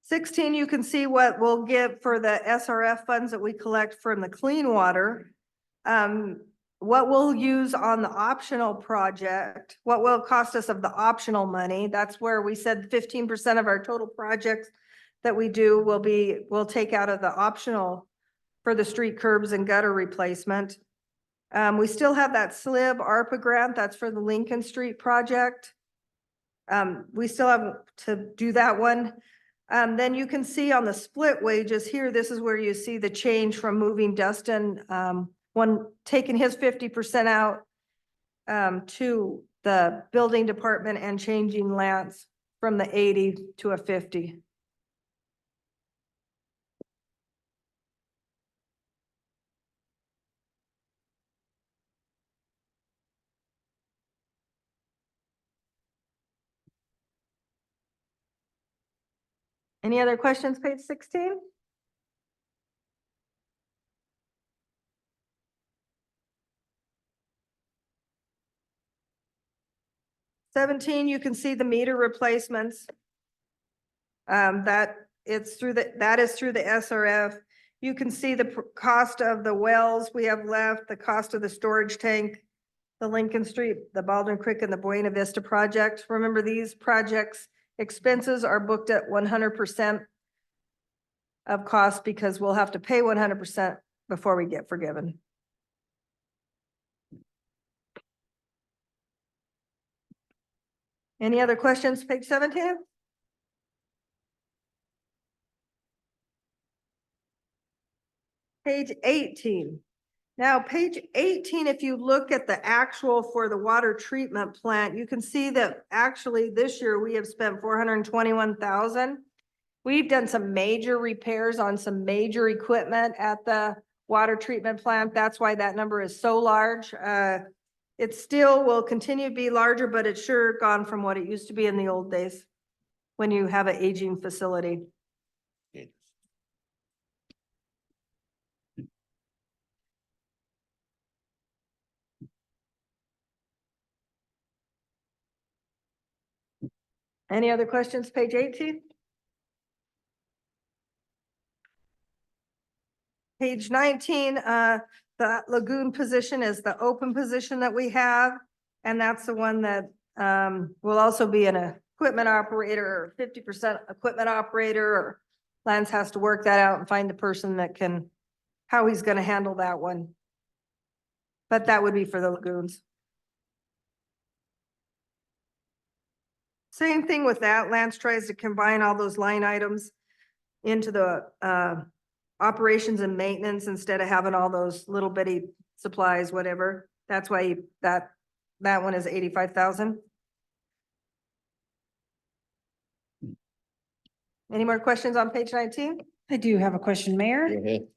C: 16, you can see what we'll get for the SRF funds that we collect from the clean water. What we'll use on the optional project, what will cost us of the optional money. That's where we said 15% of our total projects that we do we'll take out of the optional for the street curbs and gutter replacement. We still have that SLIB ARPA grant. That's for the Lincoln Street project. We still have to do that one. Then you can see on the split wages here, this is where you see the change from moving Dustin, taking his 50% out to the building department and changing Lance from the 80 to a 50. Any other questions, page 16? '17, you can see the meter replacements. That is through the SRF. You can see the cost of the wells we have left, the cost of the storage tank, the Lincoln Street, the Baldwin Creek, and the Buena Vista project. Remember, these projects expenses are booked at 100% of cost because we'll have to pay 100% before we get forgiven. Any other questions, page 17? Page 18. Now, page 18, if you look at the actual for the water treatment plant, you can see that actually this year we have spent 421,000. We've done some major repairs on some major equipment at the water treatment plant. That's why that number is so large. It still will continue to be larger, but it's sure gone from what it used to be in the old days when you have an aging facility. Any other questions, page 18? Page 19, the lagoon position is the open position that we have. And that's the one that, will also be an equipment operator or 50% equipment operator, or Lance has to work that out and find the person that can, how he's gonna handle that one. But that would be for the lagoons. Same thing with that. Lance tries to combine all those line items into the, operations and maintenance instead of having all those little bitty supplies, whatever. That's why that one is 85,000. Any more questions on page 19?
E: I do have a question, Mayor.
A: Go ahead.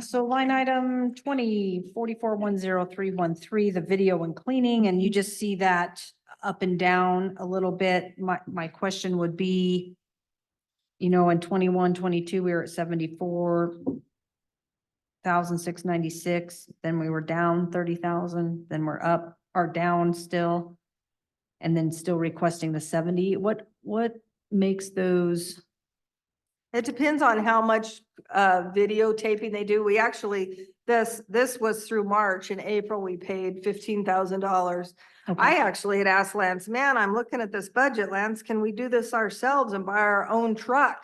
E: So line item 2044103113, the video and cleaning, and you just see that up and down a little bit. My question would be, you know, in 21-22 we were at 74,696, then we were down 30,000, then we're up or down still. And then still requesting the 70. What makes those?
C: It depends on how much videotaping they do. We actually, this was through March. In April, we paid $15,000. I actually had asked Lance, man, I'm looking at this budget, Lance, can we do this ourselves and buy our own truck?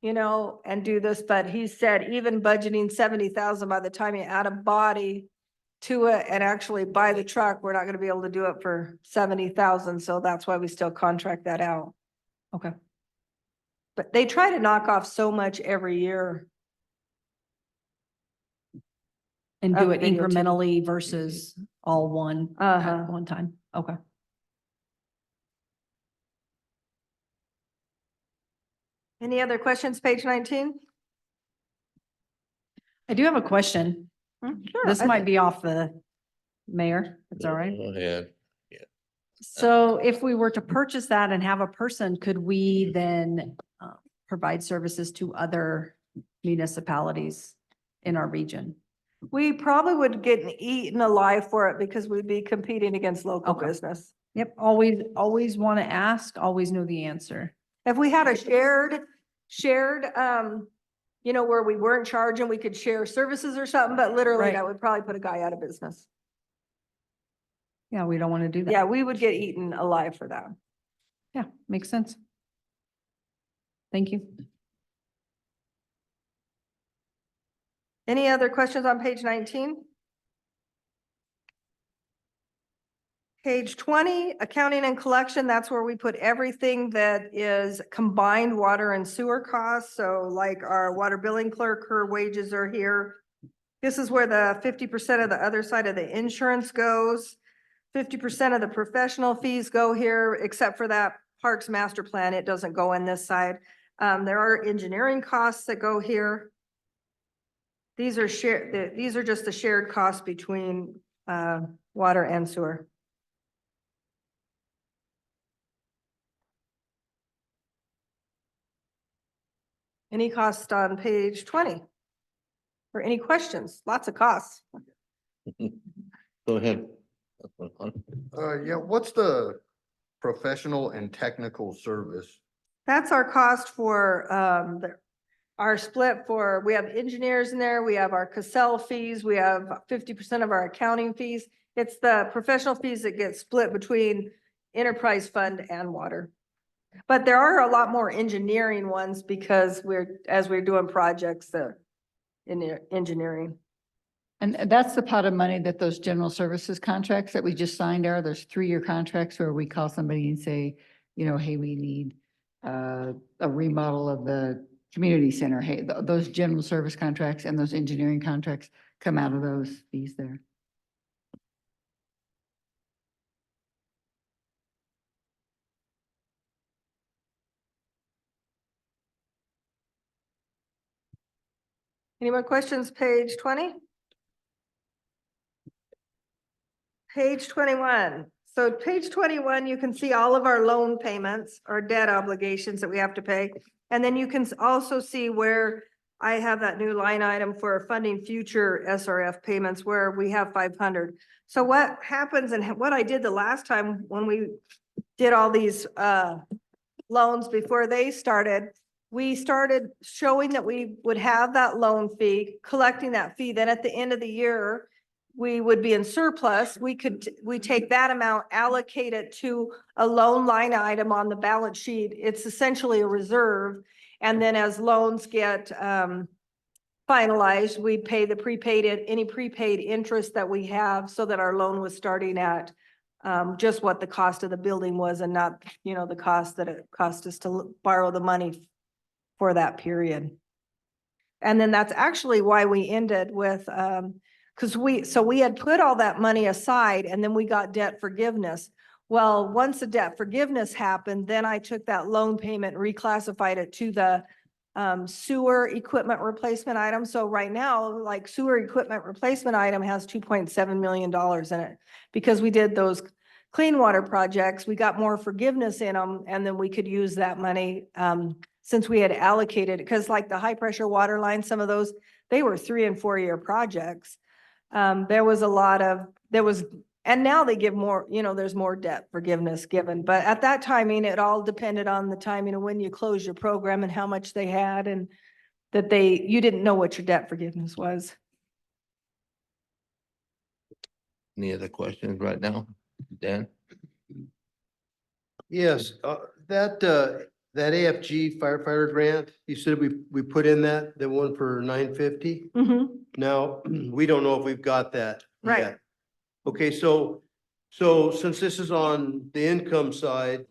C: You know, and do this, but he said even budgeting 70,000, by the time you add a body to it and actually buy the truck, we're not gonna be able to do it for 70,000. So that's why we still contract that out.
E: Okay.
C: But they try to knock off so much every year.
E: And do
C: Of
E: it
C: video tape.
E: incrementally versus all one
C: Uh-huh.
E: at one time. Okay.
C: Any other questions, page 19?
E: I do have a question.
C: Sure.
E: This might be off the mayor. It's all right.
A: Go ahead.
E: So if we were to purchase that and have a person, could we then provide services to other municipalities in our region?
C: We probably would get eaten alive for it because we'd be competing against local
E: Okay.
C: business.
E: Yep, always want to ask, always know the answer.
C: If we had a shared, you know, where we weren't charging, we could share services or something, but literally
E: Right.
C: that would probably put a guy out of business.
E: Yeah, we don't want to do that.
C: Yeah, we would get eaten alive for that.
E: Yeah, makes sense. Thank you.
C: Any other questions on page 19? Page 20, accounting and collection, that's where we put everything that is combined water and sewer costs. So like our water billing clerk, her wages are here. This is where the 50% of the other side of the insurance goes. 50% of the professional fees go here, except for that Parks Master Plan. It doesn't go in this side. There are engineering costs that go here. These are these are just the shared costs between water and sewer. Any cost on page 20? Or any questions? Lots of costs.
A: Go ahead.
K: Yeah, what's the professional and technical service?
C: That's our cost for our split for, we have engineers in there, we have our Cassell fees, we have 50% of our accounting fees. It's the professional fees that get split between enterprise fund and water. But there are a lot more engineering ones because as we're doing projects, in the engineering.
F: And that's the pot of money that those general services contracts that we just signed are, those 3-year contracts where we call somebody and say, you know, hey, we need a remodel of the community center. Hey, those general service contracts and those engineering contracts come out of those fees there.
C: Any more questions? Page 20? Page 21. So page 21, you can see all of our loan payments or debt obligations that we have to pay. And then you can also see where I have that new line item for funding future SRF payments where we have 500. So what happens and what I did the last time when we did all these loans before they started, we started showing that we would have that loan fee, collecting that fee. Then at the end of the year, we would be in surplus. We take that amount, allocate it to a loan line item on the balance sheet. It's essentially a reserve. And then as loans get finalized, we pay the any prepaid interest that we have so that our loan was starting at just what the cost of the building was and not, the cost that it cost us to borrow the money for that period. And then that's actually why we ended with, because we had put all that money aside and then we got debt forgiveness. Well, once the debt forgiveness happened, then I took that loan payment, and reclassified it to the sewer equipment replacement item. So right now, like sewer equipment replacement item has $2.7 million in it. Because we did those clean water projects, we got more forgiveness in them, and then we could use that money since we had allocated, because like the high pressure water line, some of those, they were 3 and 4 year projects. There was a lot of, and now they give more, there's more debt forgiveness given. But at that timing, it all depended on the timing of when you closed your program and how much they had, and that you didn't know what your debt forgiveness was.
A: Any other questions right now? Dan?
G: Yes, that AFG firefighter grant, you said we put in the one for 950. Now, we don't know if we've got that
C: Right.
G: yet. Okay, so since this is on the income side,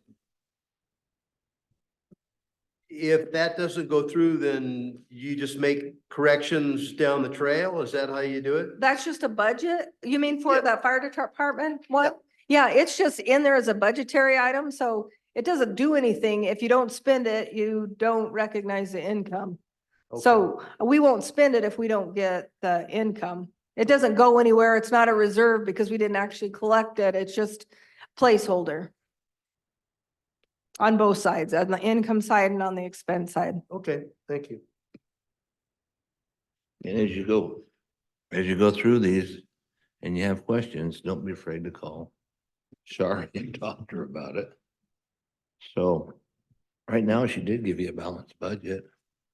G: if that doesn't go through, then you just make corrections down the trail? Is that how you do it?
C: That's just a budget? You mean for
G: Yeah.
C: the fire department one? Yeah, it's just in there as a budgetary item, so it doesn't do anything. If you don't spend it, you don't recognize the income. So we won't spend it if we don't get the income. It doesn't go anywhere. It's not a reserve because we didn't actually collect it. It's just placeholder. On both sides, on the income side and on the expense side.
G: Okay, thank you.
A: And as you go through these and you have questions, don't be afraid to call Shar and talk to her about it. So right now, she did give you a balanced budget,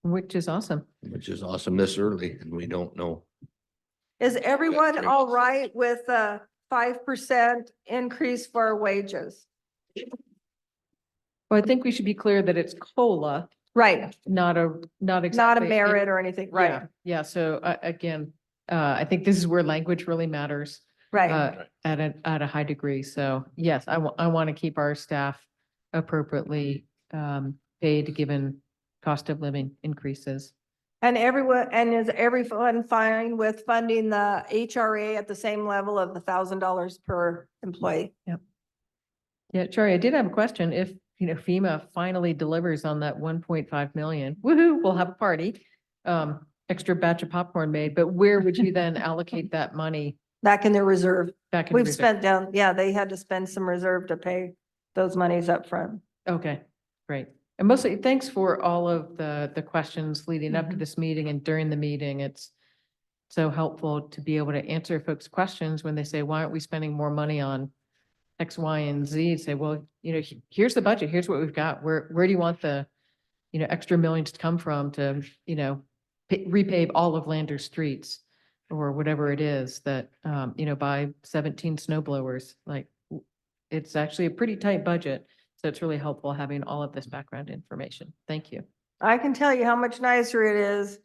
D: Which is awesome.
A: which is awesome this early, and we don't know.
C: Is everyone
A: great.
C: all right with a 5% increase for wages?
D: Well, I think we should be clear that it's COLA,
C: Right,
D: not
C: not a
D: exactly.
C: merit or anything, right,
D: Yeah, yeah. So again, I think this is where language really matters
C: right.
D: at a high degree. So yes, I want to keep our staff appropriately paid given cost of living increases.
C: And is everyone fine with funding the HRA at the same level of $1,000 per employee?
D: Yeah, Charlie, I did have a question. If, FEMA finally delivers on that 1.5 million, woohoo, we'll have a party. Extra batch of popcorn made, but where would you then allocate that money
C: Back in their reserve.
D: back in?
C: We've
D: reserve?
C: spent they had to spend some reserve to pay those monies up front.
D: Okay, great. And mostly, thanks for all of the questions leading up to this meeting and during the meeting. It's so helpful to be able to answer folks' questions when they say, why aren't we spending more money on X, Y, and Z? Say, well, here's the budget. Here's what we've got. Where do you want the, extra millions to come from to, repave all of Landers streets or whatever it is that, buy 17 snow blowers? Like, it's actually a pretty tight budget. So it's really helpful having all of this background information. Thank you.
C: I can tell you how much nicer it is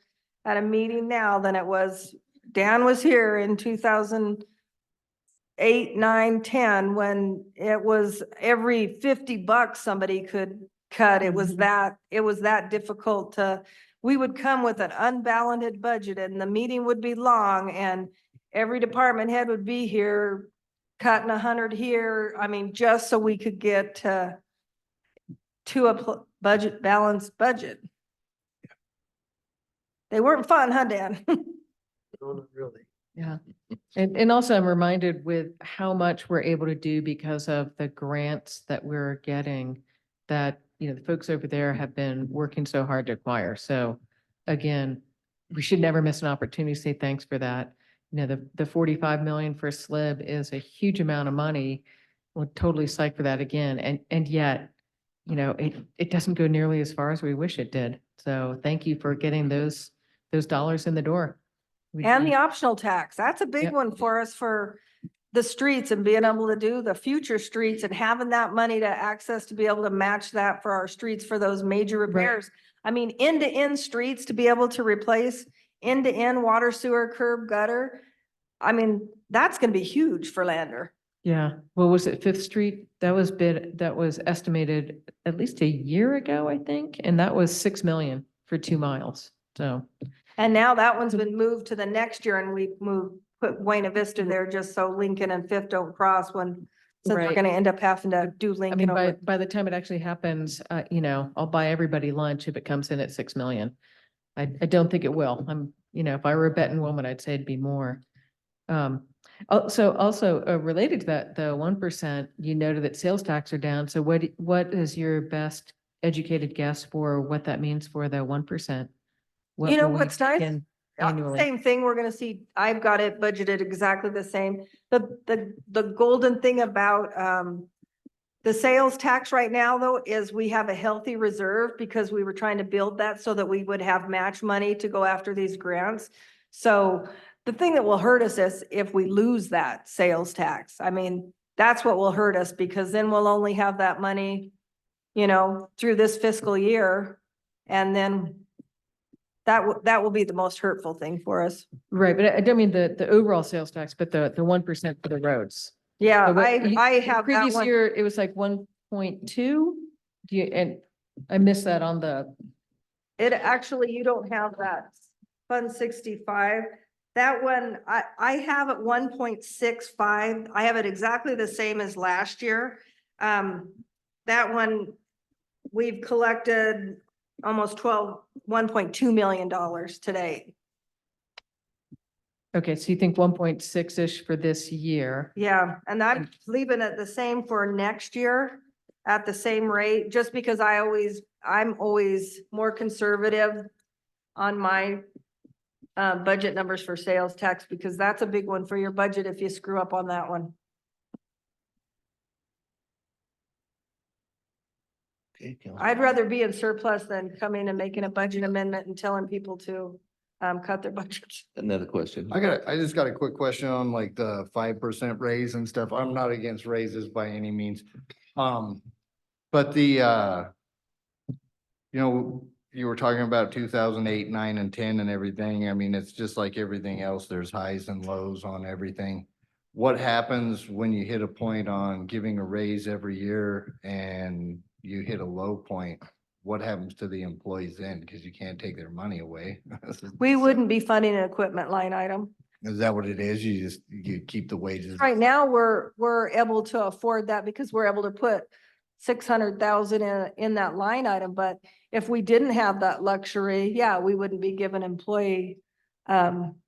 C: at a meeting now than it was. Dan was here in 2008, 9, 10, when it was every $50 somebody could cut. It was that difficult we would come with an unbalanced budget and the meeting would be long and every department head would be here cutting 100 here. I mean, just so we could get to a balanced budget. They weren't fun, huh, Dan?
G: No, not really.
D: Yeah. And also I'm reminded with how much we're able to do because of the grants that we're getting that, the folks over there have been working so hard to acquire. So again, we should never miss an opportunity to say thanks for that. The 45 million for SLIB is a huge amount of money. We're totally psyched for that again. And yet it doesn't go nearly as far as we wish it did. So thank you for getting those dollars in the door.
C: And the optional tax, that's a big
D: Yep.
C: one for us for the streets and being able to do the future streets and having that money to access to be able to match that for our streets for those major repairs. I mean, end-to-end streets to be able to replace end-to-end water, sewer, curb, gutter. I mean, that's gonna be huge for Lander.
D: Yeah, what was it, Fifth Street? That was estimated at least a year ago, I think, and that was 6 million for 2 miles. So,
C: And now that one's been moved to the next year and we put Buena Vista there just so Lincoln and Fifth don't cross when, since we're
D: Right.
C: gonna end up having to do
D: I
C: Lincoln
D: mean,
C: over.
D: by the time it actually happens, I'll buy everybody lunch if it comes in at 6 million. I don't think it will. If I were a betting woman, I'd say it'd be more. Also related to that, the 1%, you noted that sales tax are down. So what is your best educated guess for what that means for the 1%? What
C: You know
D: will we
C: what's nice?
D: take in Annually?
C: Same thing, we're gonna see, I've got it budgeted exactly the same. The golden thing about, the sales tax right now, though, is we have a healthy reserve because we were trying to build that so that we would have match money to go after these grants. So the thing that will hurt us is if we lose that sales tax. I mean, that's what will hurt us because then we'll only have that money, through this fiscal year. And then that will be the most hurtful thing for us.
D: Right, but I don't mean the overall sales tax, but the 1% for the roads.
C: Yeah,
D: So what-
C: I have that
D: Previous
C: one.
D: year, it was like 1.2. And I missed that on the,
C: It actually, you don't have that. Fund 65. That one, I have it 1.65. I have it exactly the same as last year. That one, we've collected almost $1.2 million today.
D: okay, so you think 1.6-ish for this year?
C: Yeah, and I'm leaving it the same for next year at the same rate, just because I'm always more conservative on my budget numbers for sales tax, because that's a big one for your budget if you screw up on that one.
A: Okay,
C: I'd rather be in surplus than coming and making a budget amendment and telling people to cut their budgets.
A: Another question.
K: I just got a quick question on like the 5% raise and stuff. I'm not against raises by any means. But you were talking about 2008, 9, and 10 and everything. I mean, it's just like everything else. There's highs and lows on everything. What happens when you hit a point on giving a raise every year and you hit a low point? What happens to the employees then? Because you can't take their money away.
C: We wouldn't be funding an equipment line item.
K: Is that what it is? You keep the wages?
C: Right now, we're able to afford that because we're able to put 600,000 in that line item. But if we didn't have that luxury, yeah, we wouldn't be giving employee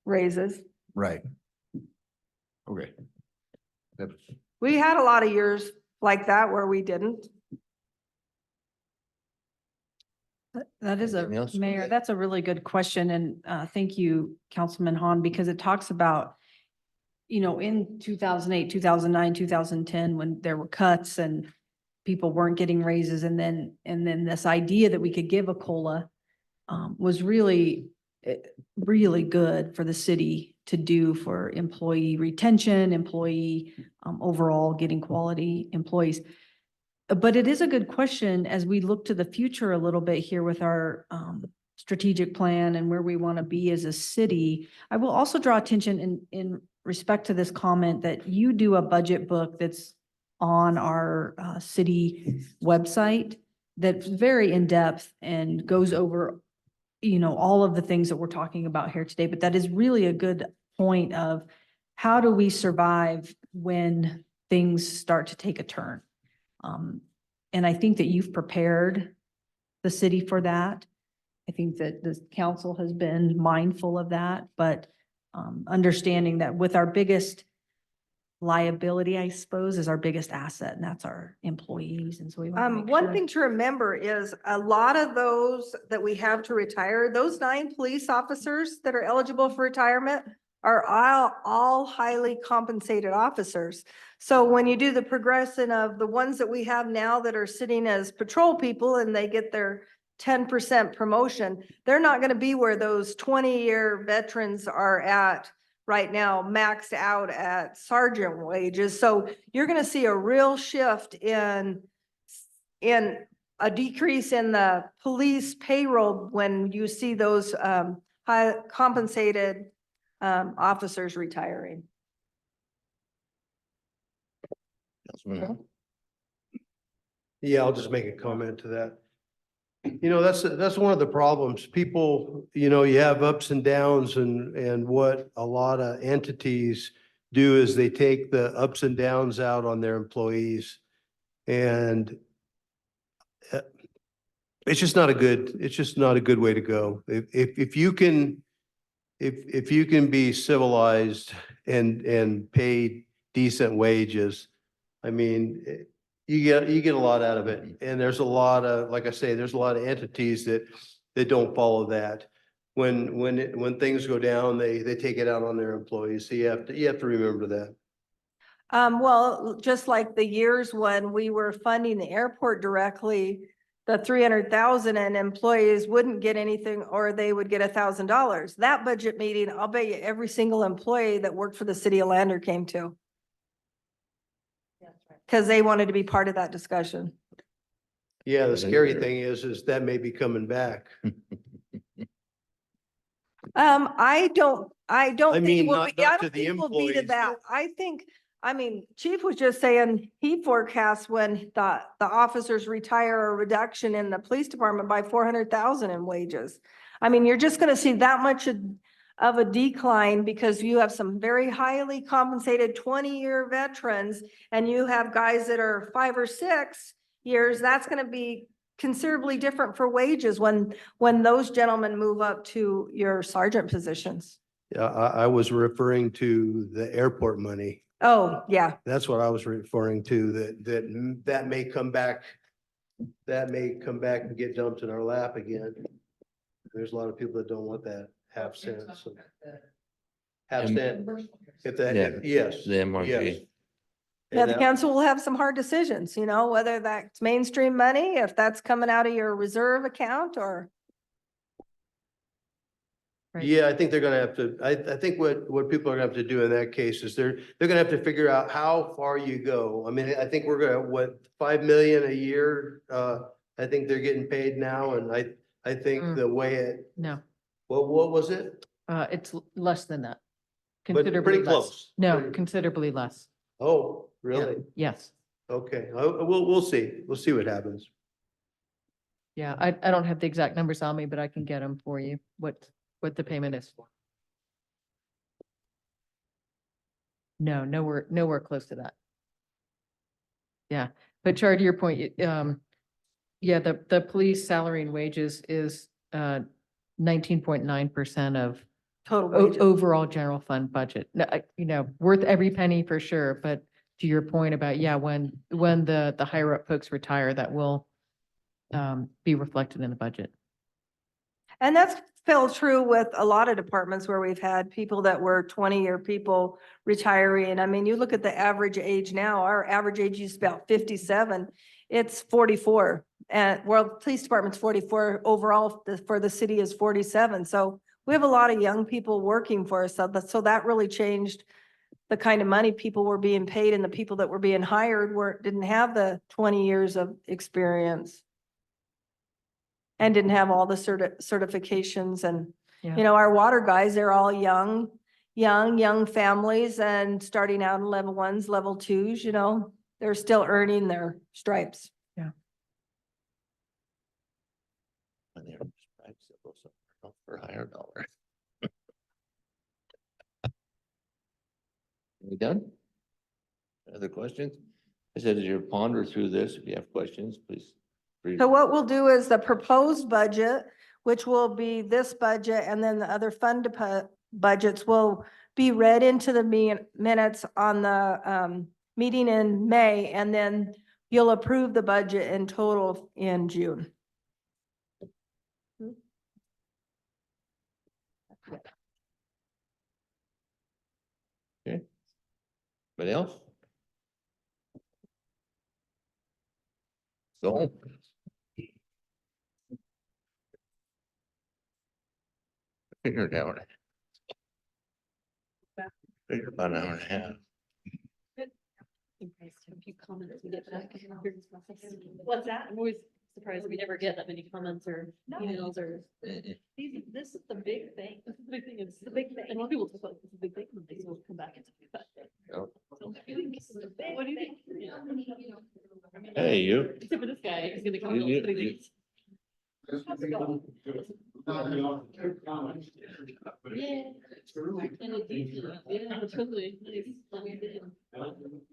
C: raises.
K: Right. Okay. That's-
C: We had a lot of years like that where we didn't.
E: That is
A: Anything else?
E: Mayor, that's a really good question. And thank you, Councilman Hahn, because it talks about, in 2008, 2009, 2010, when there were cuts and people weren't getting raises. And then this idea that we could give a COLA was really, really good for the city to do for employee retention, employee overall getting quality employees. But it is a good question as we look to the future a little bit here with our strategic plan and where we want to be as a city. I will also draw attention in respect to this comment that you do a budget book that's on our city website that's very in-depth and goes over, all of the things that we're talking about here today. But that is really a good point of how do we survive when things start to take a turn? And I think that you've prepared the city for that. I think that the council has been mindful of that, but understanding that with our biggest liability, I suppose, is our biggest asset, and that's our employees. And so we want to make
C: One
E: sure.
C: thing to remember is a lot of those that we have to retire, those 9 police officers that are eligible for retirement, are all highly compensated officers. So when you do the progression of the ones that we have now that are sitting as patrol people and they get their 10% promotion, they're not gonna be where those 20-year veterans are at right now, maxed out at sergeant wages. So you're gonna see a real shift in a decrease in the police payroll when you see those high compensated officers retiring.
A: Councilman,
G: Yeah, I'll just make a comment to that. You know, that's one of the problems. People, you know, you have ups and downs and what a lot of entities do is they take the ups and downs out on their employees. And it's just not a good way to go. If you can, if you can be civilized and paid decent wages, I mean, you get a lot out of it. And there's a lot of, like I say, there's a lot of entities that don't follow that. When things go down, they take it out on their employees. So you have to remember that.
C: Well, just like the years when we were funding the airport directly, the 300,000 and employees wouldn't get anything or they would get $1,000. That budget meeting, I'll bet you every single employee that worked for the city of Lander came to. Because they wanted to be part of that discussion.
G: Yeah, the scary thing is that may be coming back.
C: I don't
G: I
C: think
G: mean,
C: it will
G: not
C: be, I
G: to
C: don't
G: the
C: think we'll be to
G: employees.
C: that. I mean, Chief was just saying he forecasts when the officers retire a reduction in the police department by 400,000 in wages. I mean, you're just gonna see that much of a decline because you have some very highly compensated 20-year veterans and you have guys that are 5 or 6 years. That's gonna be considerably different for wages when those gentlemen move up to your sergeant positions.
G: Yeah, I was referring to the airport money.
C: Oh, yeah.
G: That's what I was referring to, that may come back. That may come back and get dumped in our lap again. There's a lot of people that don't want that half cent. So. Half cent. If that,
A: Yeah,
G: yes.
A: the MRG.
G: yes.
C: Yeah,
G: And
C: the
G: that-
C: council will have some hard decisions, you know, whether that's mainstream money, if that's coming out of your reserve account or.
D: Right.
G: Yeah, I think they're gonna have to, I think what people are gonna have to do in that case is they're gonna have to figure out how far you go. I mean, I think we're gonna, 5 million a year, I think they're getting paid now, and I think
D: Mm.
G: the way it,
D: No,
G: what was it?
D: it's less than that.
G: But
D: Considerably
G: pretty
D: less.
G: close.
D: No,
G: Pretty-
D: considerably less.
G: Oh,
D: Yeah.
G: really?
D: Yes.
G: Okay, we'll see. We'll see what happens.
D: Yeah, I don't have the exact numbers on me, but I can get them for you, what the payment is. No, nowhere close to that. Yeah, but Char, to your point, yeah, the police salary and wages is 19.9% of
C: Total wages.
D: overall general fund budget. No, you know, worth every penny for sure, but to your point about, yeah, when the higher up folks retire, that will be reflected in the budget.
C: And that's felt true with a lot of departments where we've had people that were 20-year people retiring. I mean, you look at the average age now, our average age is about 57. It's 44. And World Police Department's 44 overall for the city is 47. So we have a lot of young people working for us. So that really changed the kind of money people were being paid, and the people that were being hired didn't have the 20 years of experience. And didn't have all the certifications and,
D: Yeah.
C: you know, our water guys, they're all young families and starting out in level 1s, level 2s, you know, they're still earning their stripes.
A: And they're stripes that goes up for a higher dollar. We done? Other questions? I said, as you ponder through this, if you have questions, please.
C: So what we'll do is the proposed budget, which will be this budget, and then the other fund budgets will be read into the minutes on the meeting in May, and then you'll approve the budget in total in June.
A: Anybody else? So. Figured out. Figured about an hour and a half.
B: What's that? I'm always surprised we never get that many comments or emails or. This is the big thing. This is the big thing. It's the big thing. And when people talk about this is the big thing, and they will come back and say that.
A: Yep.
B: So I think this is the big- What do you think?
A: Hey, you.
B: Except for this guy, he's gonna come.
A: You-
B: up
A: you-
B: with three
A: you-
B: things. How's it going? Yeah. And it's easy. Yeah, totally. Nice.